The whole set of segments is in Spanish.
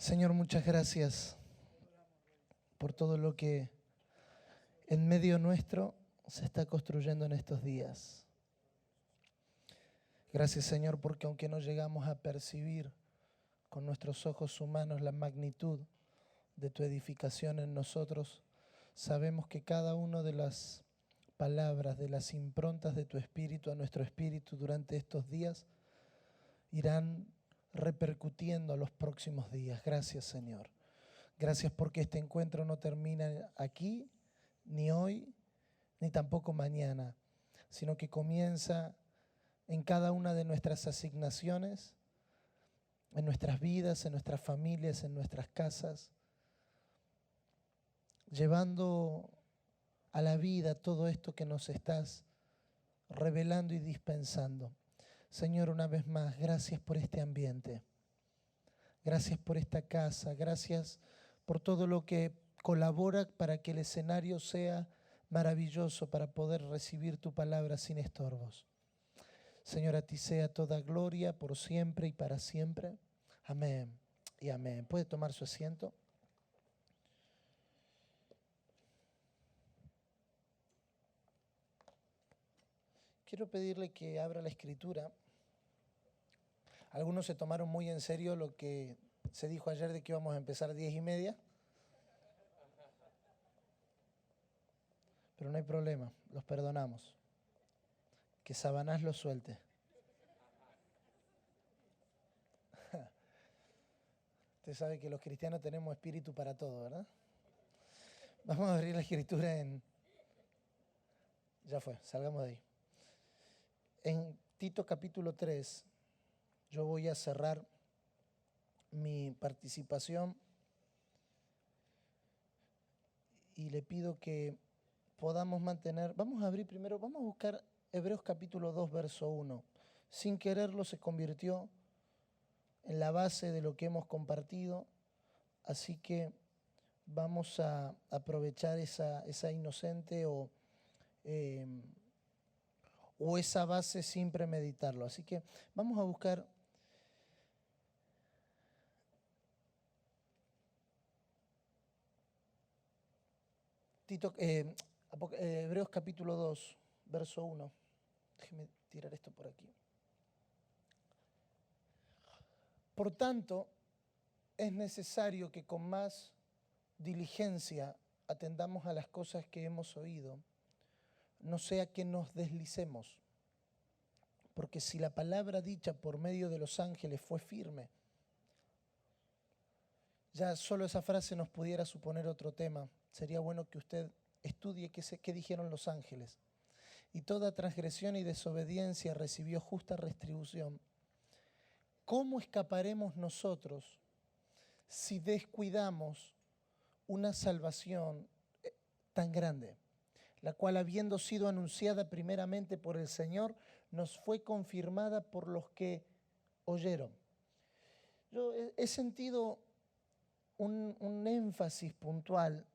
Señor, muchas gracias por todo lo que en medio nuestro se está construyendo en estos días. Gracias, Señor, porque aunque no llegamos a percibir con nuestros ojos humanos la magnitud de tu edificación en nosotros, sabemos que cada una de las palabras, de las improntas de tu espíritu a nuestro espíritu durante estos días irán repercutiendo a los próximos días. Gracias, Señor. Gracias porque este encuentro no termina aquí, ni hoy, ni tampoco mañana, sino que comienza en cada una de nuestras asignaciones, en nuestras vidas, en nuestras familias, en nuestras casas, llevando a la vida todo esto que nos estás revelando y dispensando. Señor, una vez más, gracias por este ambiente. Gracias por esta casa. Gracias por todo lo que colabora para que el escenario sea maravilloso para poder recibir tu palabra sin estorbos. Señor, a ti sea toda gloria por siempre y para siempre. Amén y amén. ¿Puede tomar su asiento? Quiero pedirle que abra la escritura. Algunos se tomaron muy en serio lo que se dijo ayer de que íbamos a empezar 10:30. Pero no hay problema, los perdonamos. Que Sabanás los suelte. Usted sabe que los cristianos tenemos espíritu para todo, ¿verdad? Vamos a abrir la escritura en... Ya fue, salgamos de ahí. En Tito capítulo 3, yo voy a cerrar mi participación y le pido que podamos mantener... Vamos a abrir primero, vamos a buscar Hebreos capítulo 2, verso 1. Sin quererlo se convirtió en la base de lo que hemos compartido, así que vamos a aprovechar esa inocente o esa base sin premeditarlo. Así que vamos a buscar Hebreos capítulo 2, verso 1. Déjeme tirar esto por aquí. Por tanto, es necesario que con más diligencia atendamos a las cosas que hemos oído, no sea que nos deslicemos. Porque si la palabra dicha por medio de los ángeles fue firme, ya solo esa frase nos pudiera suponer otro tema. Sería bueno que usted estudie qué dijeron los ángeles. Y toda transgresión y desobediencia recibió justa retribución. ¿Cómo escaparemos nosotros si descuidamos una salvación tan grande, la cual, habiendo sido anunciada primeramente por el Señor, nos fue confirmada por los que oyeron? Yo he sentido un énfasis puntual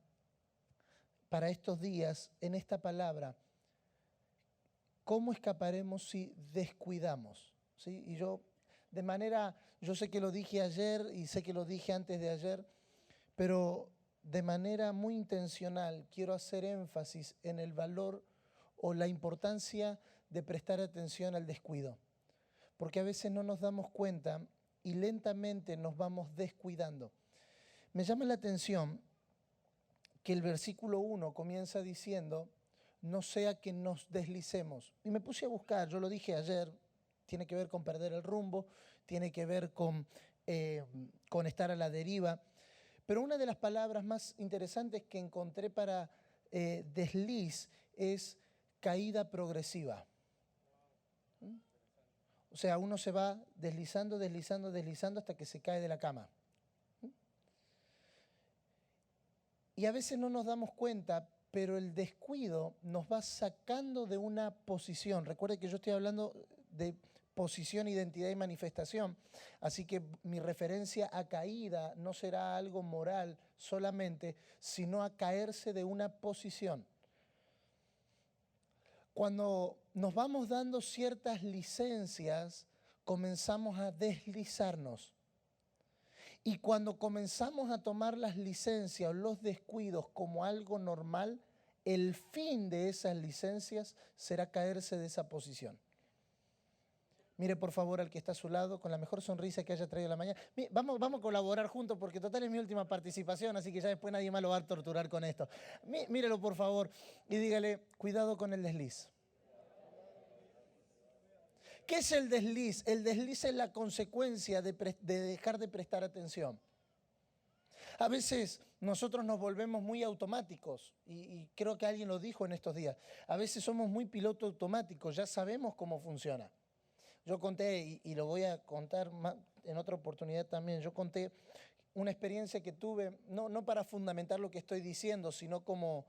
para estos días en esta palabra. ¿Cómo escaparemos si descuidamos? ¿Sí? Y yo sé que lo dije ayer y sé que lo dije antes de ayer, pero de manera muy intencional quiero hacer énfasis en el valor o la importancia de prestar atención al descuido. Porque a veces no nos damos cuenta y lentamente nos vamos descuidando. Me llama la atención que el versículo 1 comienza diciendo: no sea que nos deslicemos. Y me puse a buscar, yo lo dije ayer, tiene que ver con perder el rumbo, tiene que ver con estar a la deriva. Pero una de las palabras más interesantes que encontré para desliz es caída progresiva. O sea, uno se va deslizando, deslizando, deslizando hasta que se cae de la cama. Y a veces no nos damos cuenta, pero el descuido nos va sacando de una posición. Recuerde que yo estoy hablando de posición, identidad y manifestación. Así que mi referencia a caída no será algo moral solamente, sino a caerse de una posición. Cuando nos vamos dando ciertas licencias, comenzamos a deslizarnos. Y cuando comenzamos a tomar las licencias o los descuidos como algo normal, el fin de esas licencias será caerse de esa posición. Mire por favor al que está a su lado con la mejor sonrisa que haya traído la mañana. Vamos a colaborar juntos porque total es mi última participación, así que ya después nadie más lo va a torturar con esto. Mírelo por favor y dígale, cuidado con el desliz. ¿Qué es el desliz? El desliz es la consecuencia de dejar de prestar atención. A veces nosotros nos volvemos muy automáticos y creo que alguien lo dijo en estos días. A veces somos muy piloto automáticos, ya sabemos cómo funciona. Yo conté, y lo voy a contar en otra oportunidad también, yo conté una experiencia que tuve, no para fundamentar lo que estoy diciendo, sino como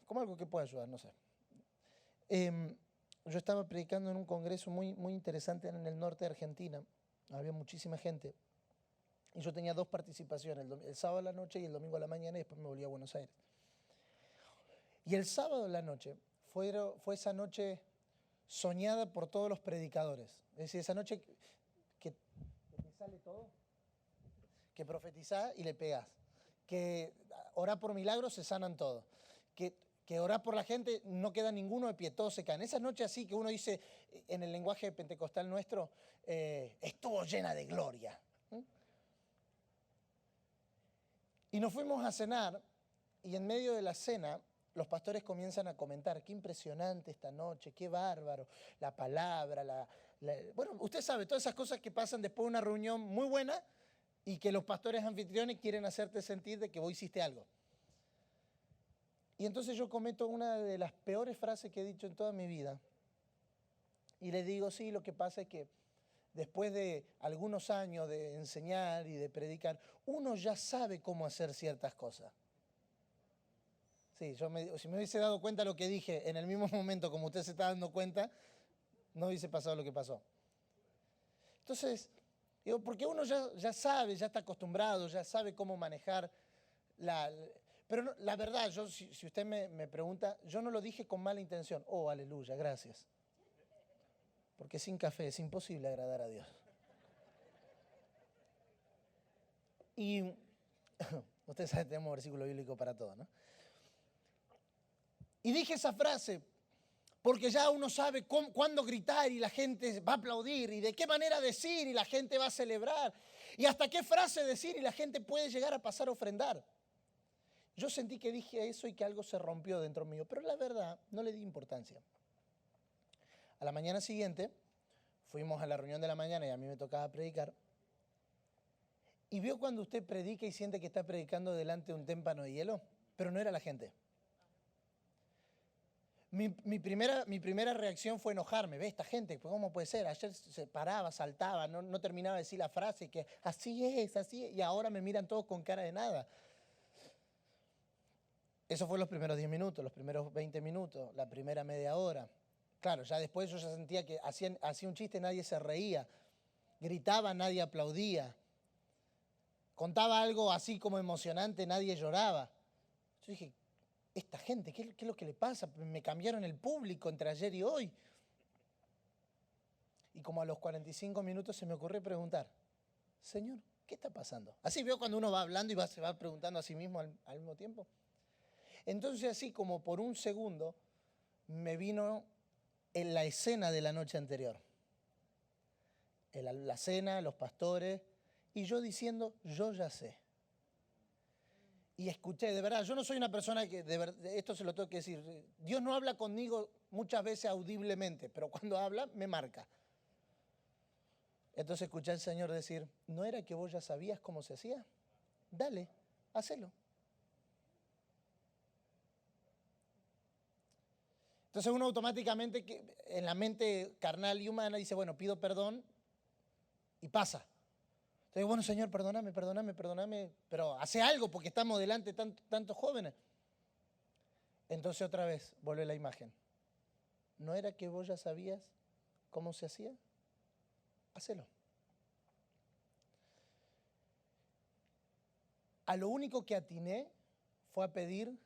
algo que pueda ayudar, no sé. Yo estaba predicando en un congreso muy interesante en el norte de Argentina, había muchísima gente, y yo tenía 2 participaciones, el sábado a la noche y el domingo a la mañana, y después me volví a Buenos Aires. Y el sábado a la noche fue esa noche soñada por todos los predicadores. Es decir, esa noche que te sale todo, que profetizás y le pegás, que orás por milagros, se sanan todos, que orás por la gente, no queda ninguno de pie, todos se caen. Esa noche así que uno dice, en el lenguaje pentecostal nuestro, estuvo llena de gloria. Y nos fuimos a cenar, y en medio de la cena, los pastores comienzan a comentar, qué impresionante esta noche, qué bárbaro, la palabra, bueno, usted sabe, todas esas cosas que pasan después de una reunión muy buena y que los pastores anfitriones quieren hacerte sentir de que vos hiciste algo. Y entonces yo cometo una de las peores frases que he dicho en toda mi vida. Y le digo, sí, lo que pasa es que después de algunos años de enseñar y de predicar, uno ya sabe cómo hacer ciertas cosas. Sí, si me hubiese dado cuenta de lo que dije en el mismo momento como usted se está dando cuenta, no hubiese pasado lo que pasó. Entonces, digo, porque uno ya sabe, ya está acostumbrado, ya sabe cómo manejar pero no, la verdad, si usted me pregunta, yo no lo dije con mala intención. Oh, aleluya, gracias. Porque sin café es imposible agradar a Dios. Y usted sabe, tenemos versículo bíblico para todo, ¿no? Y dije esa frase porque ya uno sabe cuándo gritar y la gente va a aplaudir y de qué manera decir y la gente va a celebrar y hasta qué frase decir y la gente puede llegar a pasar a ofrendar. Yo sentí que dije eso y que algo se rompió dentro mío, pero la verdad no le di importancia. A la mañana siguiente fuimos a la reunión de la mañana y a mí me tocaba predicar. ¿Y vio cuando usted predica y siente que está predicando delante de un témpano de hielo? Pero no era la gente. Mi primera reacción fue enojarme. ¿Ve esta gente? ¿Cómo puede ser? Ayer se paraba, saltaba, no terminaba de decir la frase que así es, y ahora me miran todos con cara de nada. Eso fue los primeros 10 minutos, los primeros 20 minutos, la primera media hora. Claro, ya después yo ya sentía que hacía un chiste, nadie se reía. Gritaba, nadie aplaudía. Contaba algo así como emocionante, nadie lloraba. Yo dije, esta gente, ¿qué es lo que le pasa? Me cambiaron el público entre ayer y hoy. Y como a los 45 minutos se me ocurrió preguntar, Señor, ¿qué está pasando? Así veo cuando uno va hablando y se va preguntando a sí mismo al mismo tiempo. Entonces así como por un segundo me vino en la escena de la noche anterior. La cena, los pastores, y yo diciendo, yo ya sé. Y escuché, de verdad, yo no soy una persona que, de verdad, esto se lo tengo que decir, Dios no habla conmigo muchas veces audiblemente, pero cuando habla, me marca. Entonces escuché al Señor decir, ¿no era que vos ya sabías cómo se hacía? Dale, hacelo. Entonces uno automáticamente, en la mente carnal y humana, dice, bueno, pido perdón y pasa. Entonces, bueno, Señor, perdóname, pero hace algo porque estamos delante de tantos jóvenes. Entonces otra vez vuelve la imagen. ¿No era que vos ya sabías cómo se hacía? Hacelo. A lo único que atiné fue a pedir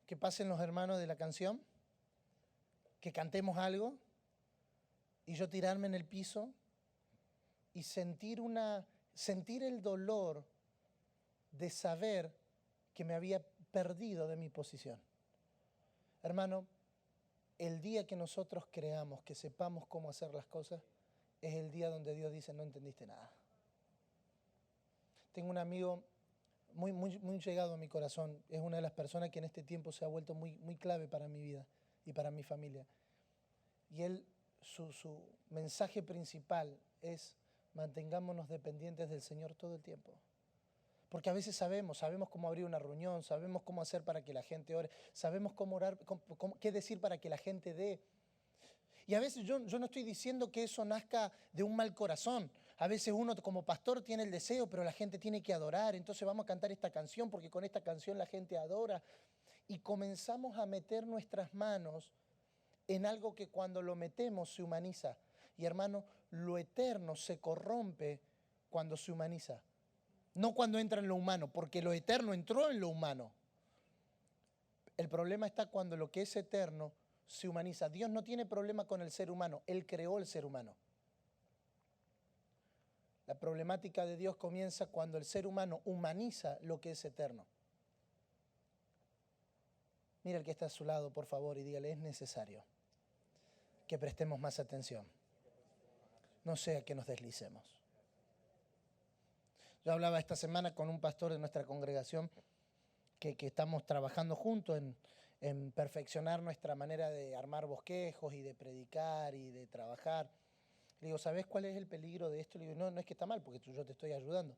que pasen los hermanos de la canción, que cantemos algo y yo tirarme en el piso y sentir sentir el dolor de saber que me había perdido de mi posición. Hermano, el día que nosotros creamos, que sepamos cómo hacer las cosas, es el día donde Dios dice, no entendiste nada. Tengo un amigo muy llegado a mi corazón. Es una de las personas que en este tiempo se ha vuelto muy clave para mi vida y para mi familia. Y él, su mensaje principal es mantengámonos dependientes del Señor todo el tiempo. Porque a veces sabemos cómo abrir una reunión, sabemos cómo hacer para que la gente ore, sabemos cómo orar, qué decir para que la gente dé. Y a veces yo no estoy diciendo que eso nazca de un mal corazón. A veces uno como pastor tiene el deseo, pero la gente tiene que adorar. Entonces vamos a cantar esta canción porque con esta canción la gente adora. Y comenzamos a meter nuestras manos en algo que cuando lo metemos se humaniza. Y hermano, lo eterno se corrompe cuando se humaniza. No cuando entra en lo humano, porque lo eterno entró en lo humano. El problema está cuando lo que es eterno se humaniza. Dios no tiene problema con el ser humano, Él creó el ser humano. La problemática de Dios comienza cuando el ser humano humaniza lo que es eterno. Mira el que está a su lado, por favor, y dígale, es necesario que prestemos más atención. No sea que nos deslicemos. Yo hablaba esta semana con un pastor de nuestra congregación que estamos trabajando juntos en perfeccionar nuestra manera de armar bosquejos y de predicar y de trabajar. Le digo, ¿sabes cuál es el peligro de esto? Le digo, no es que está mal, porque yo te estoy ayudando.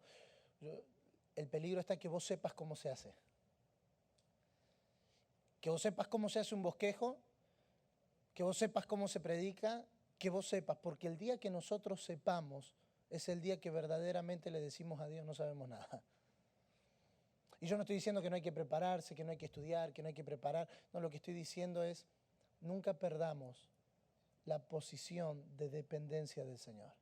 El peligro está que vos sepas cómo se hace. Que vos sepas cómo se hace un bosquejo, que vos sepas cómo se predica, que vos sepas, porque el día que nosotros sepamos es el día que verdaderamente le decimos a Dios, no sabemos nada. Y yo no estoy diciendo que no hay que prepararse, que no hay que estudiar, que no hay que preparar. No, lo que estoy diciendo es, nunca perdamos la posición de dependencia del Señor.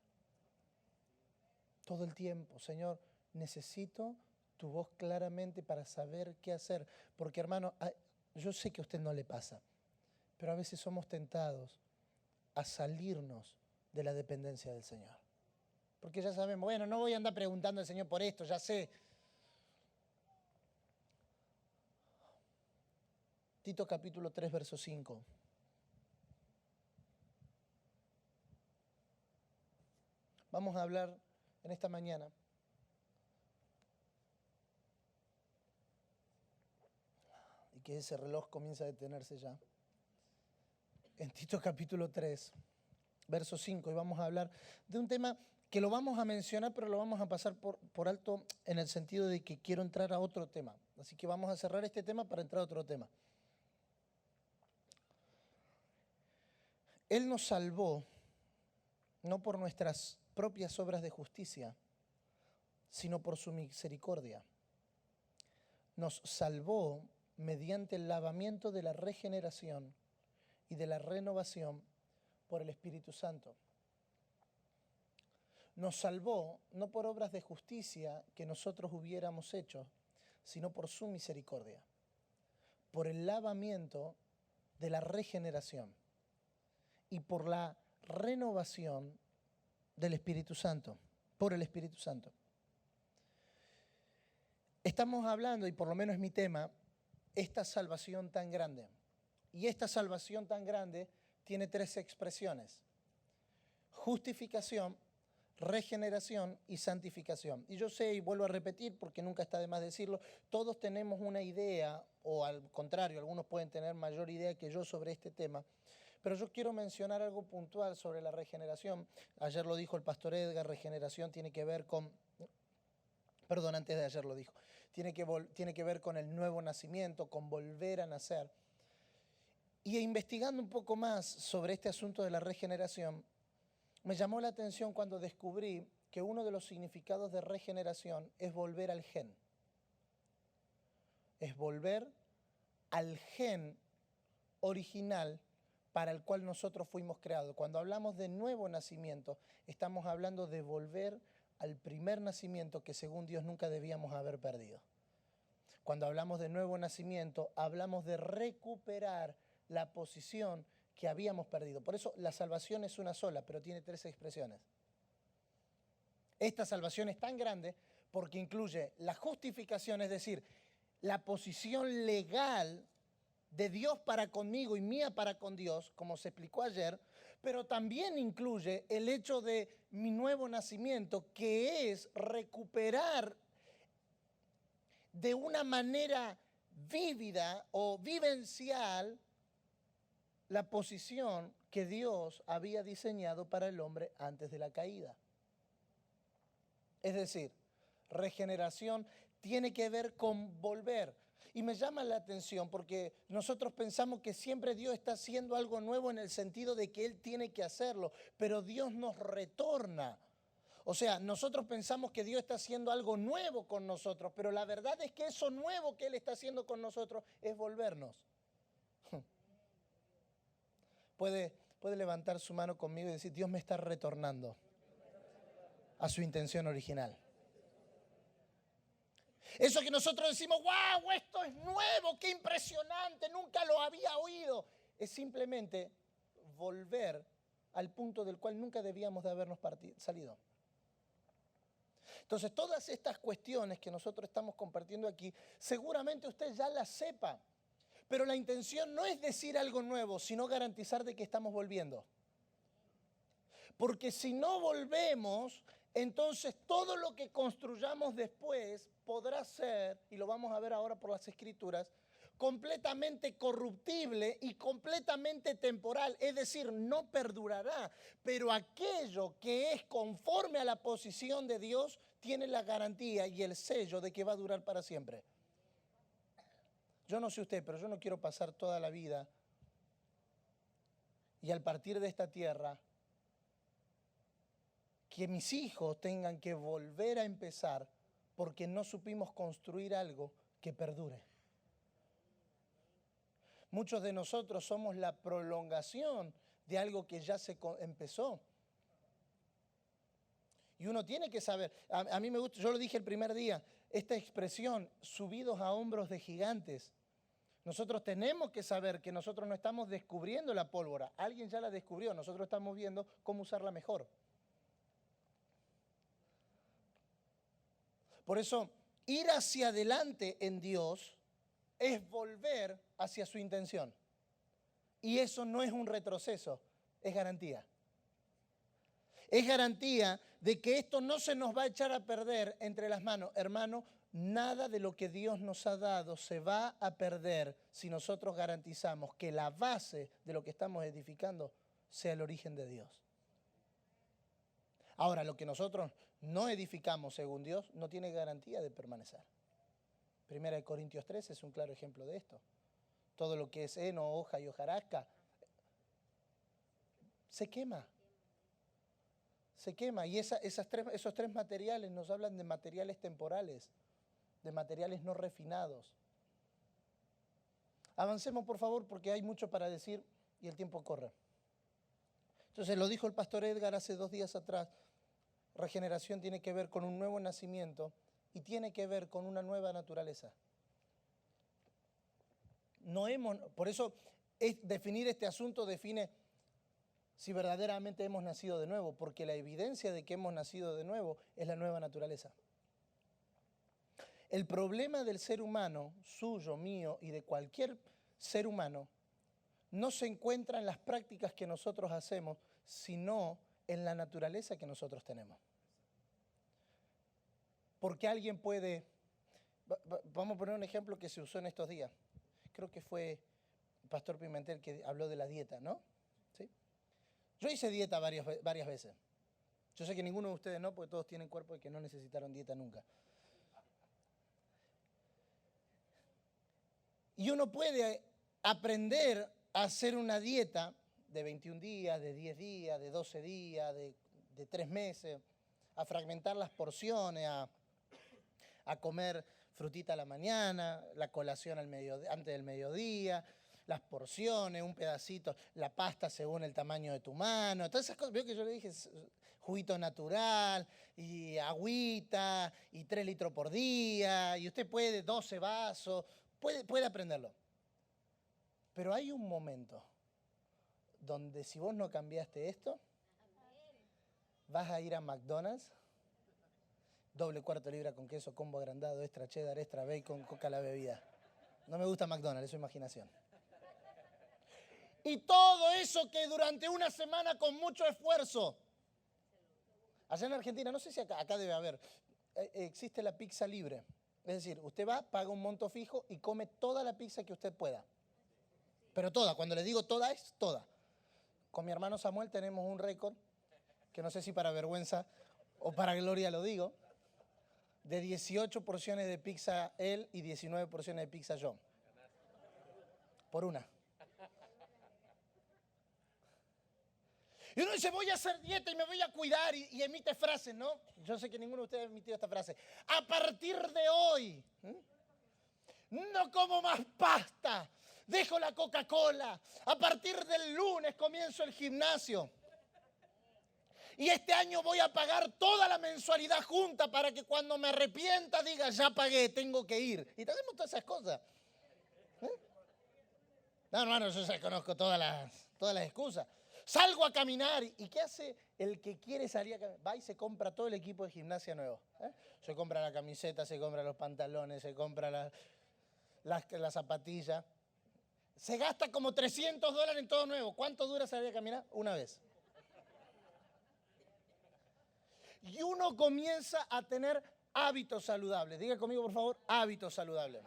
Todo el tiempo, Señor, necesito tu voz claramente para saber qué hacer. Porque, hermano, yo sé que a usted no le pasa, pero a veces somos tentados a salirnos de la dependencia del Señor. Porque ya sabemos, bueno, no voy a andar preguntando al Señor por esto, ya sé. Tito capítulo 3, verso 5. Vamos a hablar en esta mañana y que ese reloj comienza a detenerse ya. En Tito capítulo 3, verso 5, y vamos a hablar de un tema que lo vamos a mencionar, pero lo vamos a pasar por alto en el sentido de que quiero entrar a otro tema. Así que vamos a cerrar este tema para entrar a otro tema. Él nos salvó no por nuestras propias obras de justicia, sino por su misericordia. Nos salvó mediante el lavamiento de la regeneración y de la renovación por el Espíritu Santo. Nos salvó no por obras de justicia que nosotros hubiéramos hecho, sino por su misericordia, por el lavamiento de la regeneración y por la renovación del Espíritu Santo, por el Espíritu Santo. Estamos hablando, y por lo menos es mi tema, esta salvación tan grande. Y esta salvación tan grande tiene tres expresiones: justificación, regeneración y santificación. Y yo sé, y vuelvo a repetir porque nunca está de más decirlo, todos tenemos una idea, o al contrario, algunos pueden tener mayor idea que yo sobre este tema, pero yo quiero mencionar algo puntual sobre la regeneración. Ayer lo dijo el pastor Edgar, regeneración tiene que ver con, perdón, antes de ayer lo dijo, tiene que ver con el nuevo nacimiento, con volver a nacer. Y investigando un poco más sobre este asunto de la regeneración, me llamó la atención cuando descubrí que uno de los significados de regeneración es volver al gen. Es volver al gen original para el cual nosotros fuimos creados. Cuando hablamos de nuevo nacimiento, estamos hablando de volver al primer nacimiento que según Dios nunca debíamos haber perdido. Cuando hablamos de nuevo nacimiento, hablamos de recuperar la posición que habíamos perdido. Por eso la salvación es una sola, pero tiene tres expresiones. Esta salvación es tan grande porque incluye la justificación, es decir, la posición legal de Dios para conmigo y mía para con Dios, como se explicó ayer, pero también incluye el hecho de mi nuevo nacimiento, que es recuperar de una manera vívida o vivencial la posición que Dios había diseñado para el hombre antes de la caída. Es decir, regeneración tiene que ver con volver. Y me llama la atención porque nosotros pensamos que siempre Dios está haciendo algo nuevo en el sentido de que Él tiene que hacerlo, pero Dios nos retorna. O sea, nosotros pensamos que Dios está haciendo algo nuevo con nosotros, pero la verdad es que eso nuevo que Él está haciendo con nosotros es volvernos. Puede levantar su mano conmigo y decir, Dios me está retornando a su intención original. Eso que nosotros decimos, wow, esto es nuevo, qué impresionante, nunca lo había oído. Es simplemente volver al punto del cual nunca debíamos de habernos salido. Entonces, todas estas cuestiones que nosotros estamos compartiendo aquí, seguramente usted ya las sepa. Pero la intención no es decir algo nuevo, sino garantizar de que estamos volviendo. Porque si no volvemos, entonces todo lo que construyamos después podrá ser, y lo vamos a ver ahora por las Escrituras, completamente corruptible y completamente temporal, es decir, no perdurará. Pero aquello que es conforme a la posición de Dios tiene la garantía y el sello de que va a durar para siempre. Yo no sé usted, pero yo no quiero pasar toda la vida y al partir de esta tierra que mis hijos tengan que volver a empezar porque no supimos construir algo que perdure. Muchos de nosotros somos la prolongación de algo que ya se empezó. Y uno tiene que saber, a mí me gusta, yo lo dije el primer día, esta expresión, subidos a hombros de gigantes. Nosotros tenemos que saber que nosotros no estamos descubriendo la pólvora, alguien ya la descubrió, nosotros estamos viendo cómo usarla mejor. Por eso, ir hacia adelante en Dios es volver hacia su intención. Y eso no es un retroceso, es garantía. Es garantía de que esto no se nos va a echar a perder entre las manos. Hermano, nada de lo que Dios nos ha dado se va a perder si nosotros garantizamos que la base de lo que estamos edificando sea el origen de Dios. Ahora, lo que nosotros no edificamos según Dios no tiene garantía de permanecer. 1 Corintios 13 es un claro ejemplo de esto. Todo lo que es heno, hoja y hojarasca se quema. Se quema. Y esos tres materiales nos hablan de materiales temporales, de materiales no refinados. Avancemos, por favor, porque hay mucho para decir y el tiempo corre. Entonces, lo dijo el pastor Edgar hace 2 días atrás. Regeneración tiene que ver con un nuevo nacimiento y tiene que ver con una nueva naturaleza. Por eso, definir este asunto define si verdaderamente hemos nacido de nuevo, porque la evidencia de que hemos nacido de nuevo es la nueva naturaleza. El problema del ser humano, suyo, mío y de cualquier ser humano, no se encuentra en las prácticas que nosotros hacemos, sino en la naturaleza que nosotros tenemos. Porque alguien puede, vamos a poner un ejemplo que se usó en estos días. Creo que fue el pastor Pimentel que habló de la dieta, ¿no? ¿Sí? Yo hice dieta varias veces. Yo sé que ninguno de ustedes no, porque todos tienen cuerpo y que no necesitaron dieta nunca. Y uno puede aprender a hacer una dieta de 21 días, de 10 días, de 12 días, de 3 meses, a fragmentar las porciones, a comer frutita a la mañana, la colación antes del mediodía, las porciones, un pedacito, la pasta según el tamaño de tu mano, todas esas cosas. Veo que yo le dije juguito natural y agüita y 3 litros por día y usted puede 12 vasos, puede aprenderlo. Pero hay un momento donde si vos no cambiaste esto, vas a ir a McDonald's doble cuarto de libra con queso, combo agrandado, extra cheddar, extra bacon, coca la bebida. No me gusta McDonald's, es su imaginación. Y todo eso que durante una semana con mucho esfuerzo. Allá en Argentina, no sé si acá debe haber, existe la pizza libre. Es decir, usted va, paga un monto fijo y come toda la pizza que usted pueda. Pero toda, cuando le digo toda, es toda. Con mi hermano Samuel tenemos un récord, que no sé si para vergüenza o para gloria lo digo, de 18 porciones de pizza él y 19 porciones de pizza yo. Por una. Y uno dice, voy a hacer dieta y me voy a cuidar y emite frases, ¿no? Yo sé que ninguno de ustedes ha emitido esta frase. A partir de hoy, no como más pasta, dejo la Coca-Cola. A partir del lunes comienzo el gimnasio. Y este año voy a pagar toda la mensualidad junta para que cuando me arrepienta diga, ya pagué, tengo que ir. Y tenemos todas esas cosas. No, hermano, yo ya conozco todas las excusas. Salgo a caminar. ¿Y qué hace el que quiere salir a caminar? Va y se compra todo el equipo de gimnasia nuevo. Se compra la camiseta, se compra los pantalones, se compra las zapatillas. Se gasta como $300 en todo nuevo. ¿Cuánto dura salir a caminar? Una vez. Y uno comienza a tener hábitos saludables. Diga conmigo, por favor, hábitos saludables.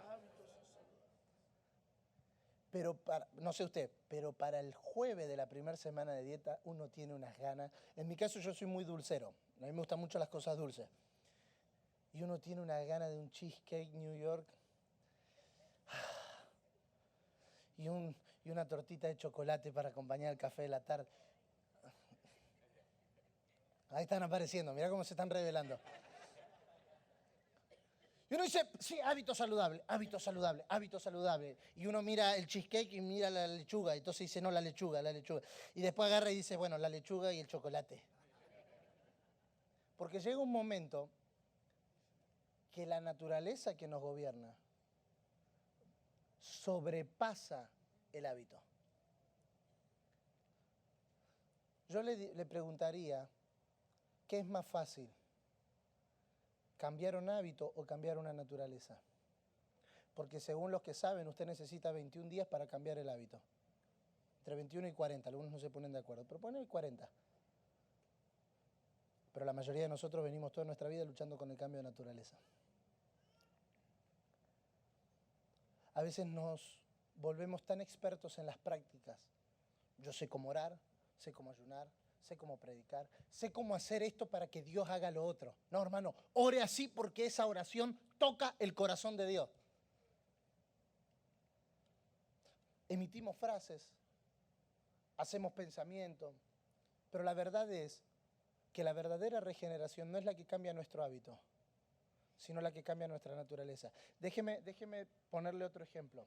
Pero no sé usted, pero para el jueves de la primera semana de dieta uno tiene unas ganas. En mi caso yo soy muy dulcero. A mí me gustan mucho las cosas dulces. Y uno tiene una gana de un cheesecake New York. Y una tortita de chocolate para acompañar el café de la tarde. Ahí están apareciendo, mirá cómo se están revelando. Y uno dice, sí, hábito saludable, hábito saludable, hábito saludable. Y uno mira el cheesecake y mira la lechuga. Entonces dice, no, la lechuga, la lechuga. Y después agarra y dice, bueno, la lechuga y el chocolate. Porque llega un momento que la naturaleza que nos gobierna sobrepasa el hábito. Yo le preguntaría, ¿qué es más fácil? ¿Cambiar un hábito o cambiar una naturaleza? Porque según los que saben, usted necesita 21 días para cambiar el hábito. Entre 21 y 40, algunos no se ponen de acuerdo, pero ponen 40. Pero la mayoría de nosotros venimos toda nuestra vida luchando con el cambio de naturaleza. A veces nos volvemos tan expertos en las prácticas. Yo sé cómo orar, sé cómo ayunar, sé cómo predicar, sé cómo hacer esto para que Dios haga lo otro. No, hermano, ore así porque esa oración toca el corazón de Dios. Emitimos frases, hacemos pensamientos, pero la verdad es que la verdadera regeneración no es la que cambia nuestro hábito, sino la que cambia nuestra naturaleza. Déjeme ponerle otro ejemplo.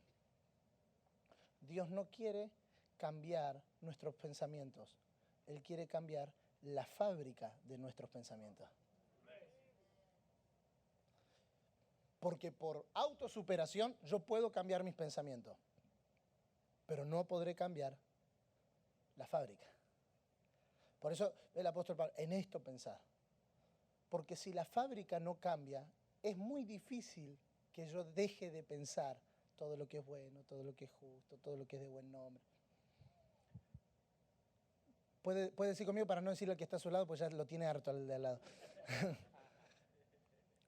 Dios no quiere cambiar nuestros pensamientos. Él quiere cambiar la fábrica de nuestros pensamientos. Porque por autosuperación yo puedo cambiar mis pensamientos, pero no podré cambiar la fábrica. Por eso el apóstol Pablo, en esto pensar. Porque si la fábrica no cambia, es muy difícil que yo deje de pensar todo lo que es bueno, todo lo que es justo, todo lo que es de buen nombre. Puede decir conmigo para no decirle al que está a su lado, pues ya lo tiene harto al de al lado.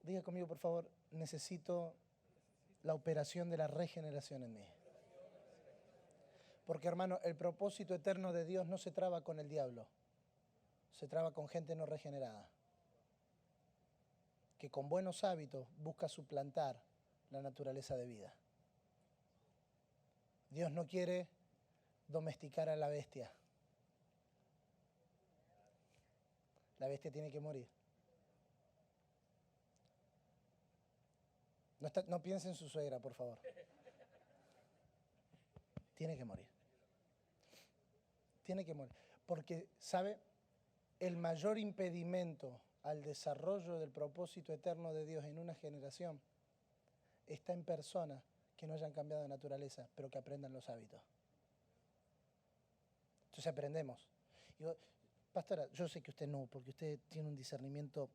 Diga conmigo, por favor, necesito la operación de la regeneración en mí. Porque, hermano, el propósito eterno de Dios no se traba con el diablo. Se traba con gente no regenerada. Que con buenos hábitos busca suplantar la naturaleza de vida. Dios no quiere domesticar a la bestia. La bestia tiene que morir. No piense en su suegra, por favor. Tiene que morir. Tiene que morir. Porque, ¿sabe? El mayor impedimento al desarrollo del propósito eterno de Dios en una generación está en personas que no hayan cambiado de naturaleza, pero que aprendan los hábitos. Entonces aprendemos. Digo, pastora, yo sé que usted no, porque usted tiene un discernimiento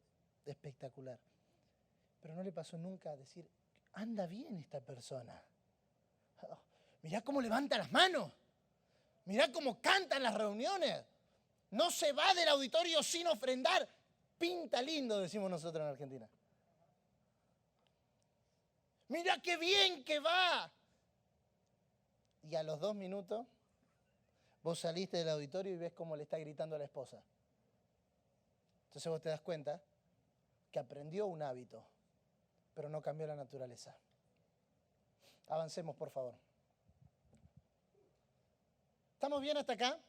espectacular. Pero no le pasó nunca a decir, anda bien esta persona. Oh, mirá cómo levanta las manos. Mirá cómo canta en las reuniones. No se va del auditorio sin ofrendar. Pinta lindo, decimos nosotros en Argentina. Mirá qué bien que va. Y a los 2 minutos, vos saliste del auditorio y ves cómo le está gritando a la esposa. Entonces vos te das cuenta que aprendió un hábito, pero no cambió la naturaleza. Avancemos, por favor. ¿Estamos bien hasta acá?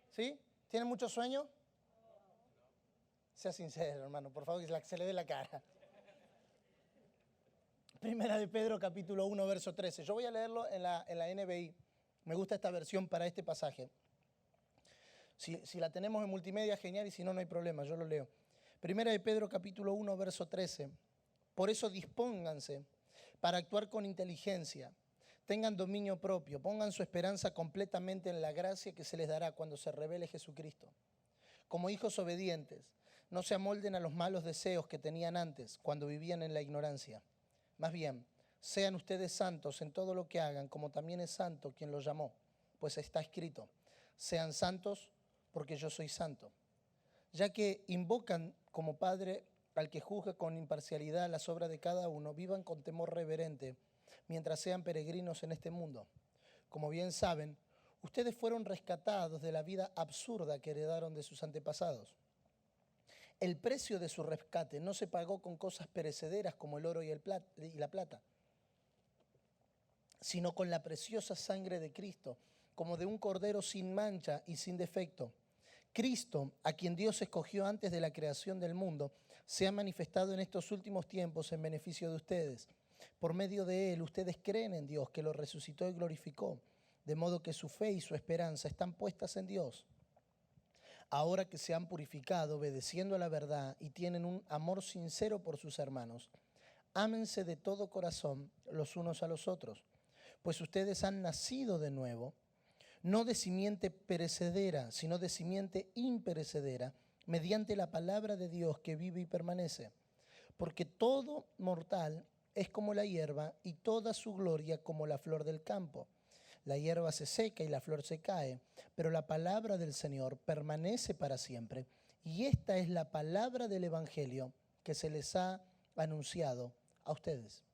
¿Sí? ¿Tienen mucho sueño? Sea sincero, hermano, por favor, que se le dé la cara. Primera de Pedro, capítulo 1, verso 13. Yo voy a leerlo en la NBI. Me gusta esta versión para este pasaje. Si la tenemos en multimedia, genial, y si no, no hay problema, yo lo leo. Primera de Pedro, capítulo 1, verso 13. Por eso dispónganse para actuar con inteligencia. Tengan dominio propio, pongan su esperanza completamente en la gracia que se les dará cuando se revele Jesucristo. Como hijos obedientes, no se amolden a los malos deseos que tenían antes, cuando vivían en la ignorancia. Más bien, sean ustedes santos en todo lo que hagan, como también es santo quien los llamó, pues está escrito, sean santos porque yo soy santo. Ya que invocan como Padre al que juzga con imparcialidad las obras de cada uno, vivan con temor reverente mientras sean peregrinos en este mundo. Como bien saben, ustedes fueron rescatados de la vida absurda que heredaron de sus antepasados. El precio de su rescate no se pagó con cosas perecederas como el oro y la plata, sino con la preciosa sangre de Cristo, como de un cordero sin mancha y sin defecto. Cristo, a quien Dios escogió antes de la creación del mundo, se ha manifestado en estos últimos tiempos en beneficio de ustedes. Por medio de Él, ustedes creen en Dios, que lo resucitó y glorificó, de modo que su fe y su esperanza están puestas en Dios. Ahora que se han purificado, obedeciendo a la verdad y tienen un amor sincero por sus hermanos, ámense de todo corazón los unos a los otros, pues ustedes han nacido de nuevo, no de simiente perecedera, sino de simiente imperecedera, mediante la palabra de Dios que vive y permanece. Porque todo mortal es como la hierba y toda su gloria como la flor del campo. La hierba se seca y la flor se cae, pero la palabra del Señor permanece para siempre. Y esta es la palabra del Evangelio que se les ha anunciado a ustedes.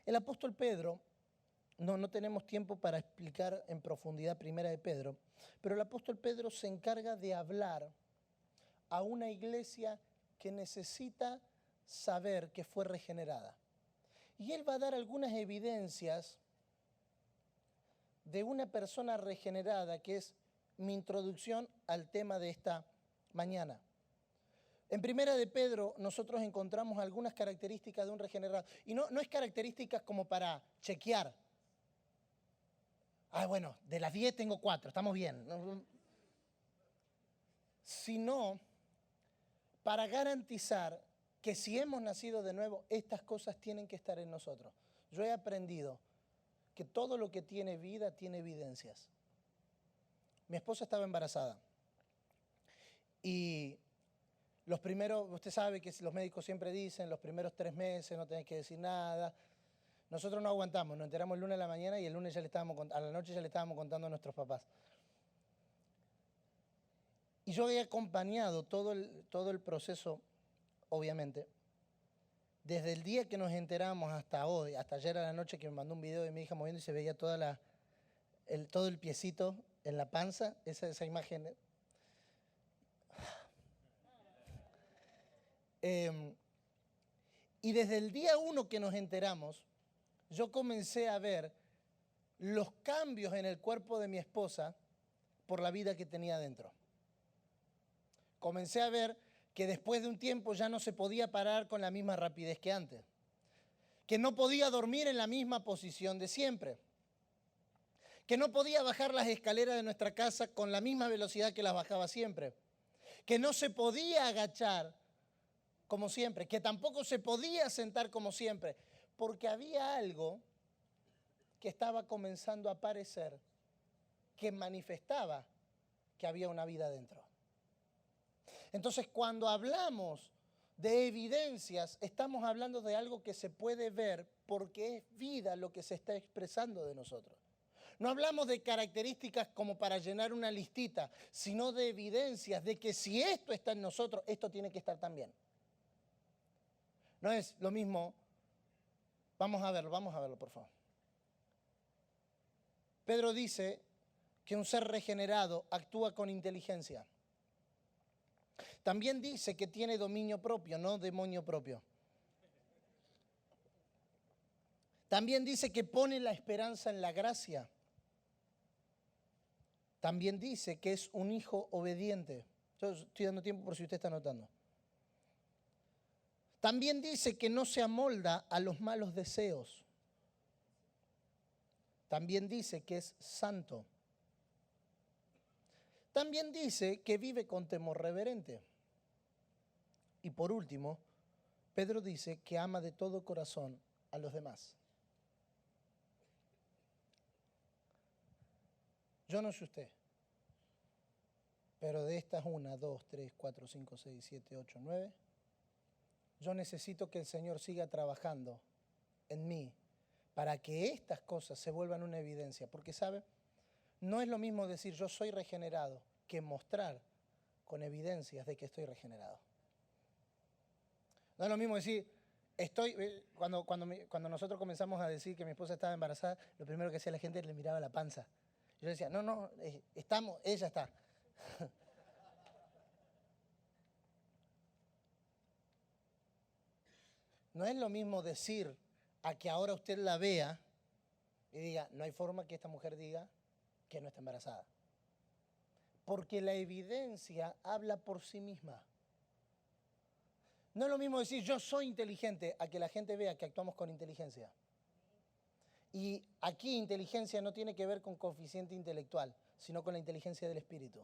El apóstol Pedro, no tenemos tiempo para explicar en profundidad Primera de Pedro, pero el apóstol Pedro se encarga de hablar a una iglesia que necesita saber que fue regenerada. Y él va a dar algunas evidencias de una persona regenerada, que es mi introducción al tema de esta mañana. En Primera de Pedro nosotros encontramos algunas características de un regenerado. Y no es características como para chequear. Bueno, de las 10 tengo 4, estamos bien. Sino para garantizar que si hemos nacido de nuevo, estas cosas tienen que estar en nosotros. Yo he aprendido que todo lo que tiene vida tiene evidencias. Mi esposa estaba embarazada y los primeros, usted sabe que los médicos siempre dicen, los primeros 3 meses no tenés que decir nada. Nosotros no aguantamos, nos enteramos el lunes a la mañana y el lunes a la noche ya le estábamos contando a nuestros papás. Y yo había acompañado todo el proceso, obviamente, desde el día que nos enteramos hasta hoy, hasta ayer a la noche que me mandó un video de mi hija moviendo y se veía todo el piecito en la panza, esa imagen. Y desde el día 1 que nos enteramos, yo comencé a ver los cambios en el cuerpo de mi esposa por la vida que tenía dentro. Comencé a ver que después de un tiempo ya no se podía parar con la misma rapidez que antes, que no podía dormir en la misma posición de siempre, que no podía bajar las escaleras de nuestra casa con la misma velocidad que las bajaba siempre, que no se podía agachar como siempre, que tampoco se podía sentar como siempre, porque había algo que estaba comenzando a aparecer que manifestaba que había una vida dentro. Entonces, cuando hablamos de evidencias, estamos hablando de algo que se puede ver porque es vida lo que se está expresando de nosotros. No hablamos de características como para llenar una listita, sino de evidencias de que si esto está en nosotros, esto tiene que estar también. No es lo mismo. Vamos a verlo, por favor. Pedro dice que un ser regenerado actúa con inteligencia. También dice que tiene dominio propio, no demonio propio. También dice que pone la esperanza en la gracia. También dice que es un hijo obediente. Yo estoy dando tiempo por si usted está notando. También dice que no se amolda a los malos deseos. También dice que es santo. También dice que vive con temor reverente. Y por último, Pedro dice que ama de todo corazón a los demás. Yo no sé usted, pero de estas 1, 2, 3, 4, 5, 6, 7, 8, 9, yo necesito que el Señor siga trabajando en mí para que estas cosas se vuelvan una evidencia. Porque, ¿sabe? No es lo mismo decir yo soy regenerado que mostrar con evidencias de que estoy regenerado. No es lo mismo decir, cuando nosotros comenzamos a decir que mi esposa estaba embarazada, lo primero que hacía la gente le miraba la panza. Yo decía, no, ella está. No es lo mismo decir a que ahora usted la vea y diga, no hay forma que esta mujer diga que no está embarazada. Porque la evidencia habla por sí misma. No es lo mismo decir yo soy inteligente a que la gente vea que actuamos con inteligencia. Y aquí inteligencia no tiene que ver con coeficiente intelectual, sino con la inteligencia del Espíritu.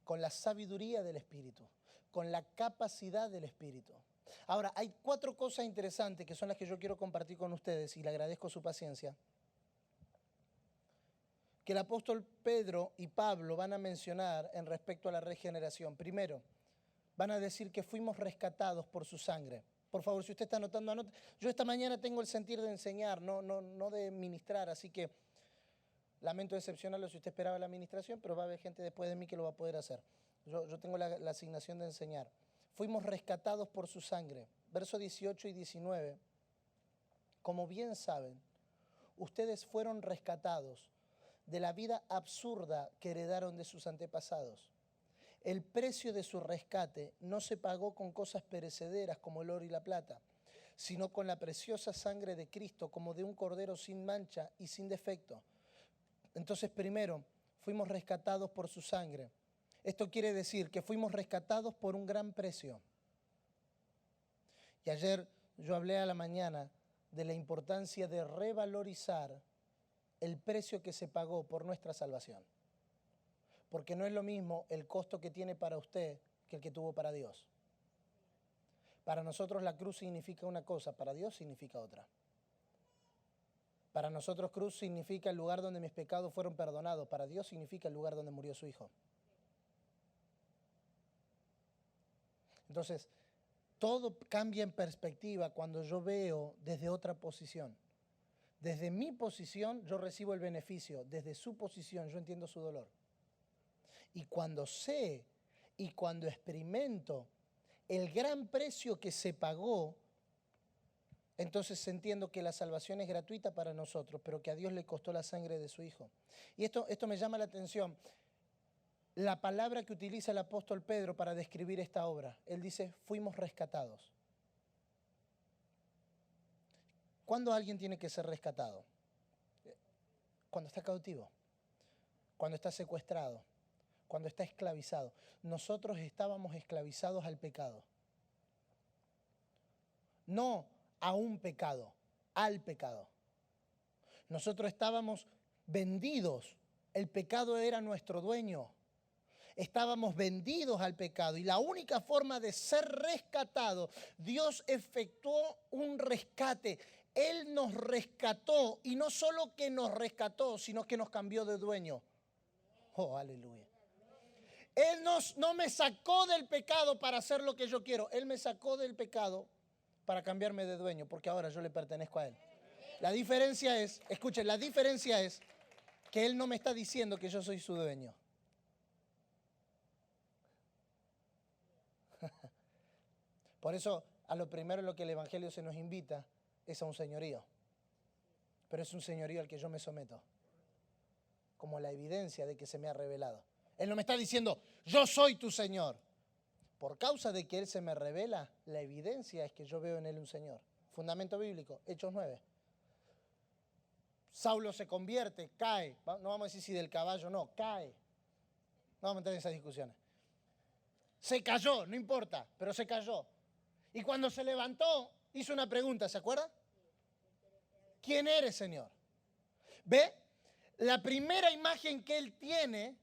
Con la sabiduría del Espíritu. Con la capacidad del Espíritu. Ahora, hay 4 cosas interesantes que son las que yo quiero compartir con ustedes y le agradezco su paciencia. Que el apóstol Pedro y Pablo van a mencionar en respecto a la regeneración. Primero, van a decir que fuimos rescatados por su sangre. Por favor, si usted está anotando, anote. Yo esta mañana tengo el sentir de enseñar, no de ministrar, así que lamento decepcionarlo si usted esperaba la administración, pero va a haber gente después de mí que lo va a poder hacer. Yo tengo la asignación de enseñar. Fuimos rescatados por su sangre. Versos 18 y 19. Como bien saben, ustedes fueron rescatados de la vida absurda que heredaron de sus antepasados. El precio de su rescate no se pagó con cosas perecederas como el oro y la plata, sino con la preciosa sangre de Cristo, como de un cordero sin mancha y sin defecto. Entonces, primero, fuimos rescatados por su sangre. Esto quiere decir que fuimos rescatados por un gran precio. Y ayer yo hablé a la mañana de la importancia de revalorizar el precio que se pagó por nuestra salvación. Porque no es lo mismo el costo que tiene para usted que el que tuvo para Dios. Para nosotros la cruz significa una cosa, para Dios significa otra. Para nosotros cruz significa el lugar donde mis pecados fueron perdonados, para Dios significa el lugar donde murió su Hijo. Entonces, todo cambia en perspectiva cuando yo veo desde otra posición. Desde mi posición yo recibo el beneficio, desde su posición yo entiendo su dolor. Y cuando sé y cuando experimento el gran precio que se pagó, entonces entiendo que la salvación es gratuita para nosotros, pero que a Dios le costó la sangre de su Hijo. Y esto me llama la atención. La palabra que utiliza el apóstol Pedro para describir esta obra, él dice, fuimos rescatados. ¿Cuándo alguien tiene que ser rescatado? Cuando está cautivo, cuando está secuestrado, cuando está esclavizado. Nosotros estábamos esclavizados al pecado. No a un pecado, al pecado. Nosotros estábamos vendidos. El pecado era nuestro dueño. Estábamos vendidos al pecado y la única forma de ser rescatado, Dios efectuó un rescate. Él nos rescató y no solo que nos rescató, sino que nos cambió de dueño. Oh, aleluya. Él no me sacó del pecado para hacer lo que yo quiero. Él me sacó del pecado para cambiarme de dueño, porque ahora yo le pertenezco a Él. La diferencia es, escuchen, la diferencia es que Él no me está diciendo que yo soy su dueño. Por eso, a lo primero en lo que el Evangelio se nos invita es a un señorío. Pero es un señorío al que yo me someto, como la evidencia de que se me ha revelado. Él no me está diciendo, yo soy tu Señor. Por causa de que Él se me revela, la evidencia es que yo veo en Él un Señor. Fundamento bíblico, Hechos 9. Saulo se convierte, cae. No vamos a decir si del caballo no, cae. No vamos a meter en esas discusiones. Se cayó, no importa, pero se cayó. Y cuando se levantó, hizo una pregunta, ¿se acuerda? ¿Quién eres, Señor? ¿Ve? La primera imagen que Él tiene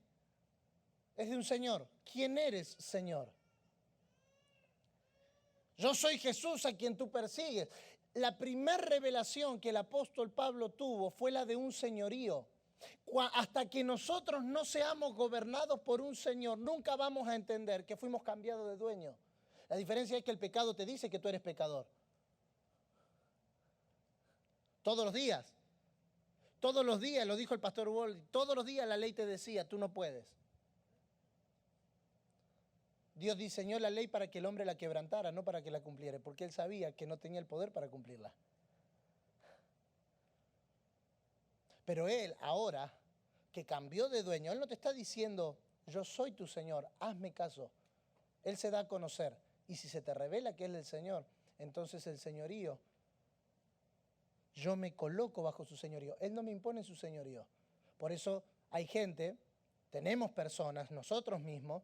es de un Señor. ¿Quién eres, Señor? Yo soy Jesús a quien tú persigues. La primera revelación que el apóstol Pablo tuvo fue la de un señorío. Hasta que nosotros no seamos gobernados por un Señor, nunca vamos a entender que fuimos cambiados de dueño. La diferencia es que el pecado te dice que tú eres pecador. Todos los días. Todos los días, lo dijo el pastor Wall, todos los días la ley te decía, tú no puedes. Dios diseñó la ley para que el hombre la quebrantara, no para que la cumpliera, porque Él sabía que no tenía el poder para cumplirla. Pero Él ahora, que cambió de dueño, Él no te está diciendo, yo soy tu Señor, hazme caso. Él se da a conocer. Y si se te revela que Él es el Señor, entonces el señorío, yo me coloco bajo su señorío. Él no me impone su señorío. Por eso hay gente, tenemos personas, nosotros mismos,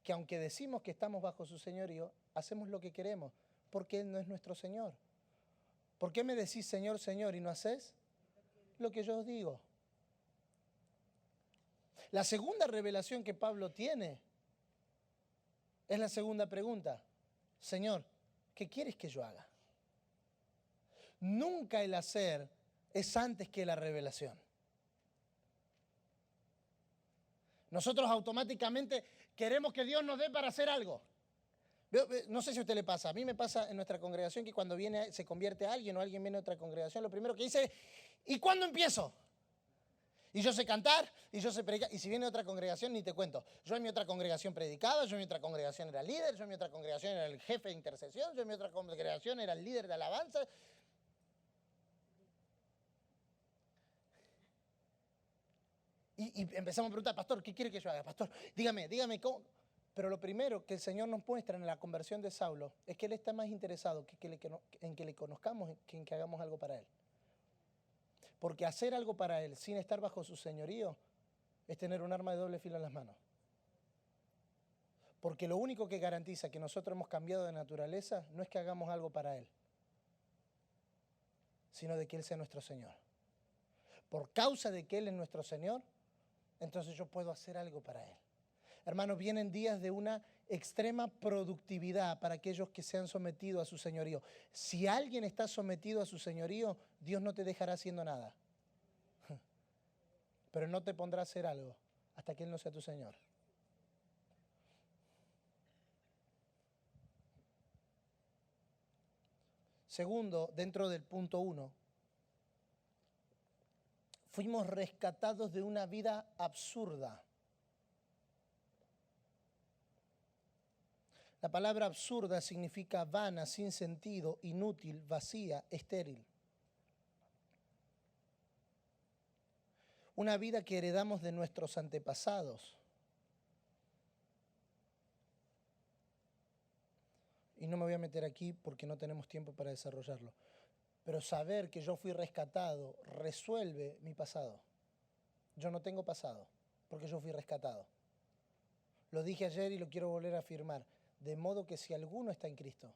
que aunque decimos que estamos bajo su señorío, hacemos lo que queremos, porque Él no es nuestro Señor. ¿Por qué me decís Señor, Señor y no hacés lo que yo os digo? La segunda revelación que Pablo tiene es la segunda pregunta. Señor, ¿qué quieres que yo haga? Nunca el hacer es antes que la revelación. Nosotros automáticamente queremos que Dios nos dé para hacer algo. No sé si a usted le pasa, a mí me pasa en nuestra congregación que cuando se convierte alguien o alguien viene a otra congregación, lo primero que dice es, ¿y cuándo empiezo? Y yo sé cantar, y yo sé predicar, y si viene otra congregación ni te cuento. Yo en mi otra congregación predicaba, yo en mi otra congregación era líder, yo en mi otra congregación era el jefe de intercesión, yo en mi otra congregación era el líder de alabanza. Y empezamos a preguntar, pastor, ¿qué quiere que yo haga? Pastor, dígame cómo. Pero lo primero que el Señor nos muestra en la conversión de Saulo es que Él está más interesado en que le conozcamos que en que hagamos algo para Él. Porque hacer algo para Él sin estar bajo su señorío es tener un arma de doble filo en las manos. Porque lo único que garantiza que nosotros hemos cambiado de naturaleza no es que hagamos algo para Él, sino de que Él sea nuestro Señor. Por causa de que Él es nuestro Señor, entonces yo puedo hacer algo para Él. Hermanos, vienen días de una extrema productividad para aquellos que se han sometido a su señorío. Si alguien está sometido a su señorío, Dios no te dejará haciendo nada. Pero no te pondrá a hacer algo hasta que Él no sea tu Señor. Segundo, dentro del punto 1, fuimos rescatados de una vida absurda. La palabra absurda significa vana, sin sentido, inútil, vacía, estéril. Una vida que heredamos de nuestros antepasados. Y no me voy a meter aquí porque no tenemos tiempo para desarrollarlo. Pero saber que yo fui rescatado resuelve mi pasado. Yo no tengo pasado porque yo fui rescatado. Lo dije ayer y lo quiero volver a afirmar. De modo que si alguno está en Cristo,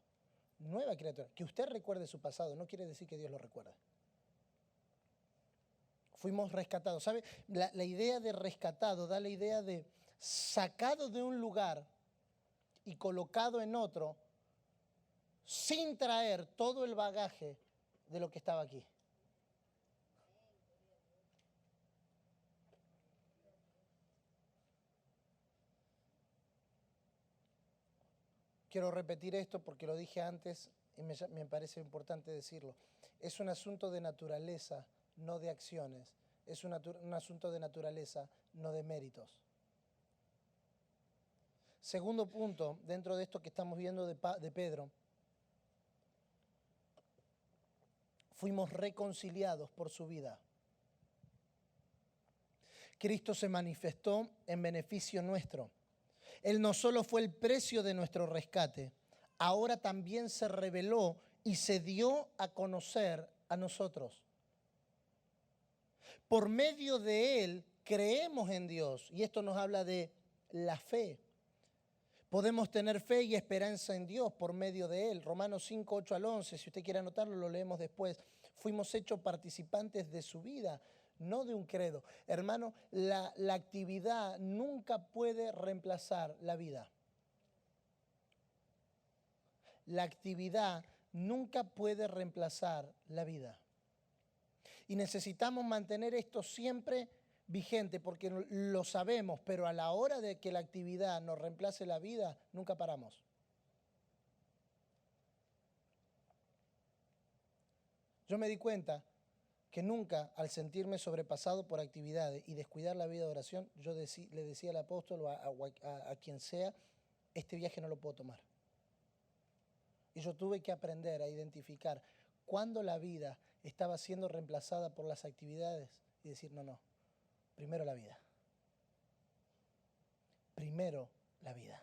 nueva criatura, que usted recuerde su pasado, no quiere decir que Dios lo recuerde. Fuimos rescatados. ¿Sabe? La idea de rescatado da la idea de sacado de un lugar y colocado en otro sin traer todo el bagaje de lo que estaba aquí. Quiero repetir esto porque lo dije antes y me parece importante decirlo. Es un asunto de naturaleza, no de acciones. Es un asunto de naturaleza, no de méritos. Segundo punto, dentro de esto que estamos viendo de Pedro, fuimos reconciliados por su vida. Cristo se manifestó en beneficio nuestro. Él no solo fue el precio de nuestro rescate, ahora también se reveló y se dio a conocer a nosotros. Por medio de Él creemos en Dios y esto nos habla de la fe. Podemos tener fe y esperanza en Dios por medio de Él. Romanos 5, 8 al 11, si usted quiere anotarlo, lo leemos después. Fuimos hechos participantes de su vida, no de un credo. Hermano, la actividad nunca puede reemplazar la vida. La actividad nunca puede reemplazar la vida. Y necesitamos mantener esto siempre vigente porque lo sabemos, pero a la hora de que la actividad nos reemplace la vida, nunca paramos. Yo me di cuenta que nunca, al sentirme sobrepasado por actividades y descuidar la vida de oración, yo le decía al apóstol o a quien sea, este viaje no lo puedo tomar. Y yo tuve que aprender a identificar cuándo la vida estaba siendo reemplazada por las actividades y decir, no, primero la vida. Primero la vida.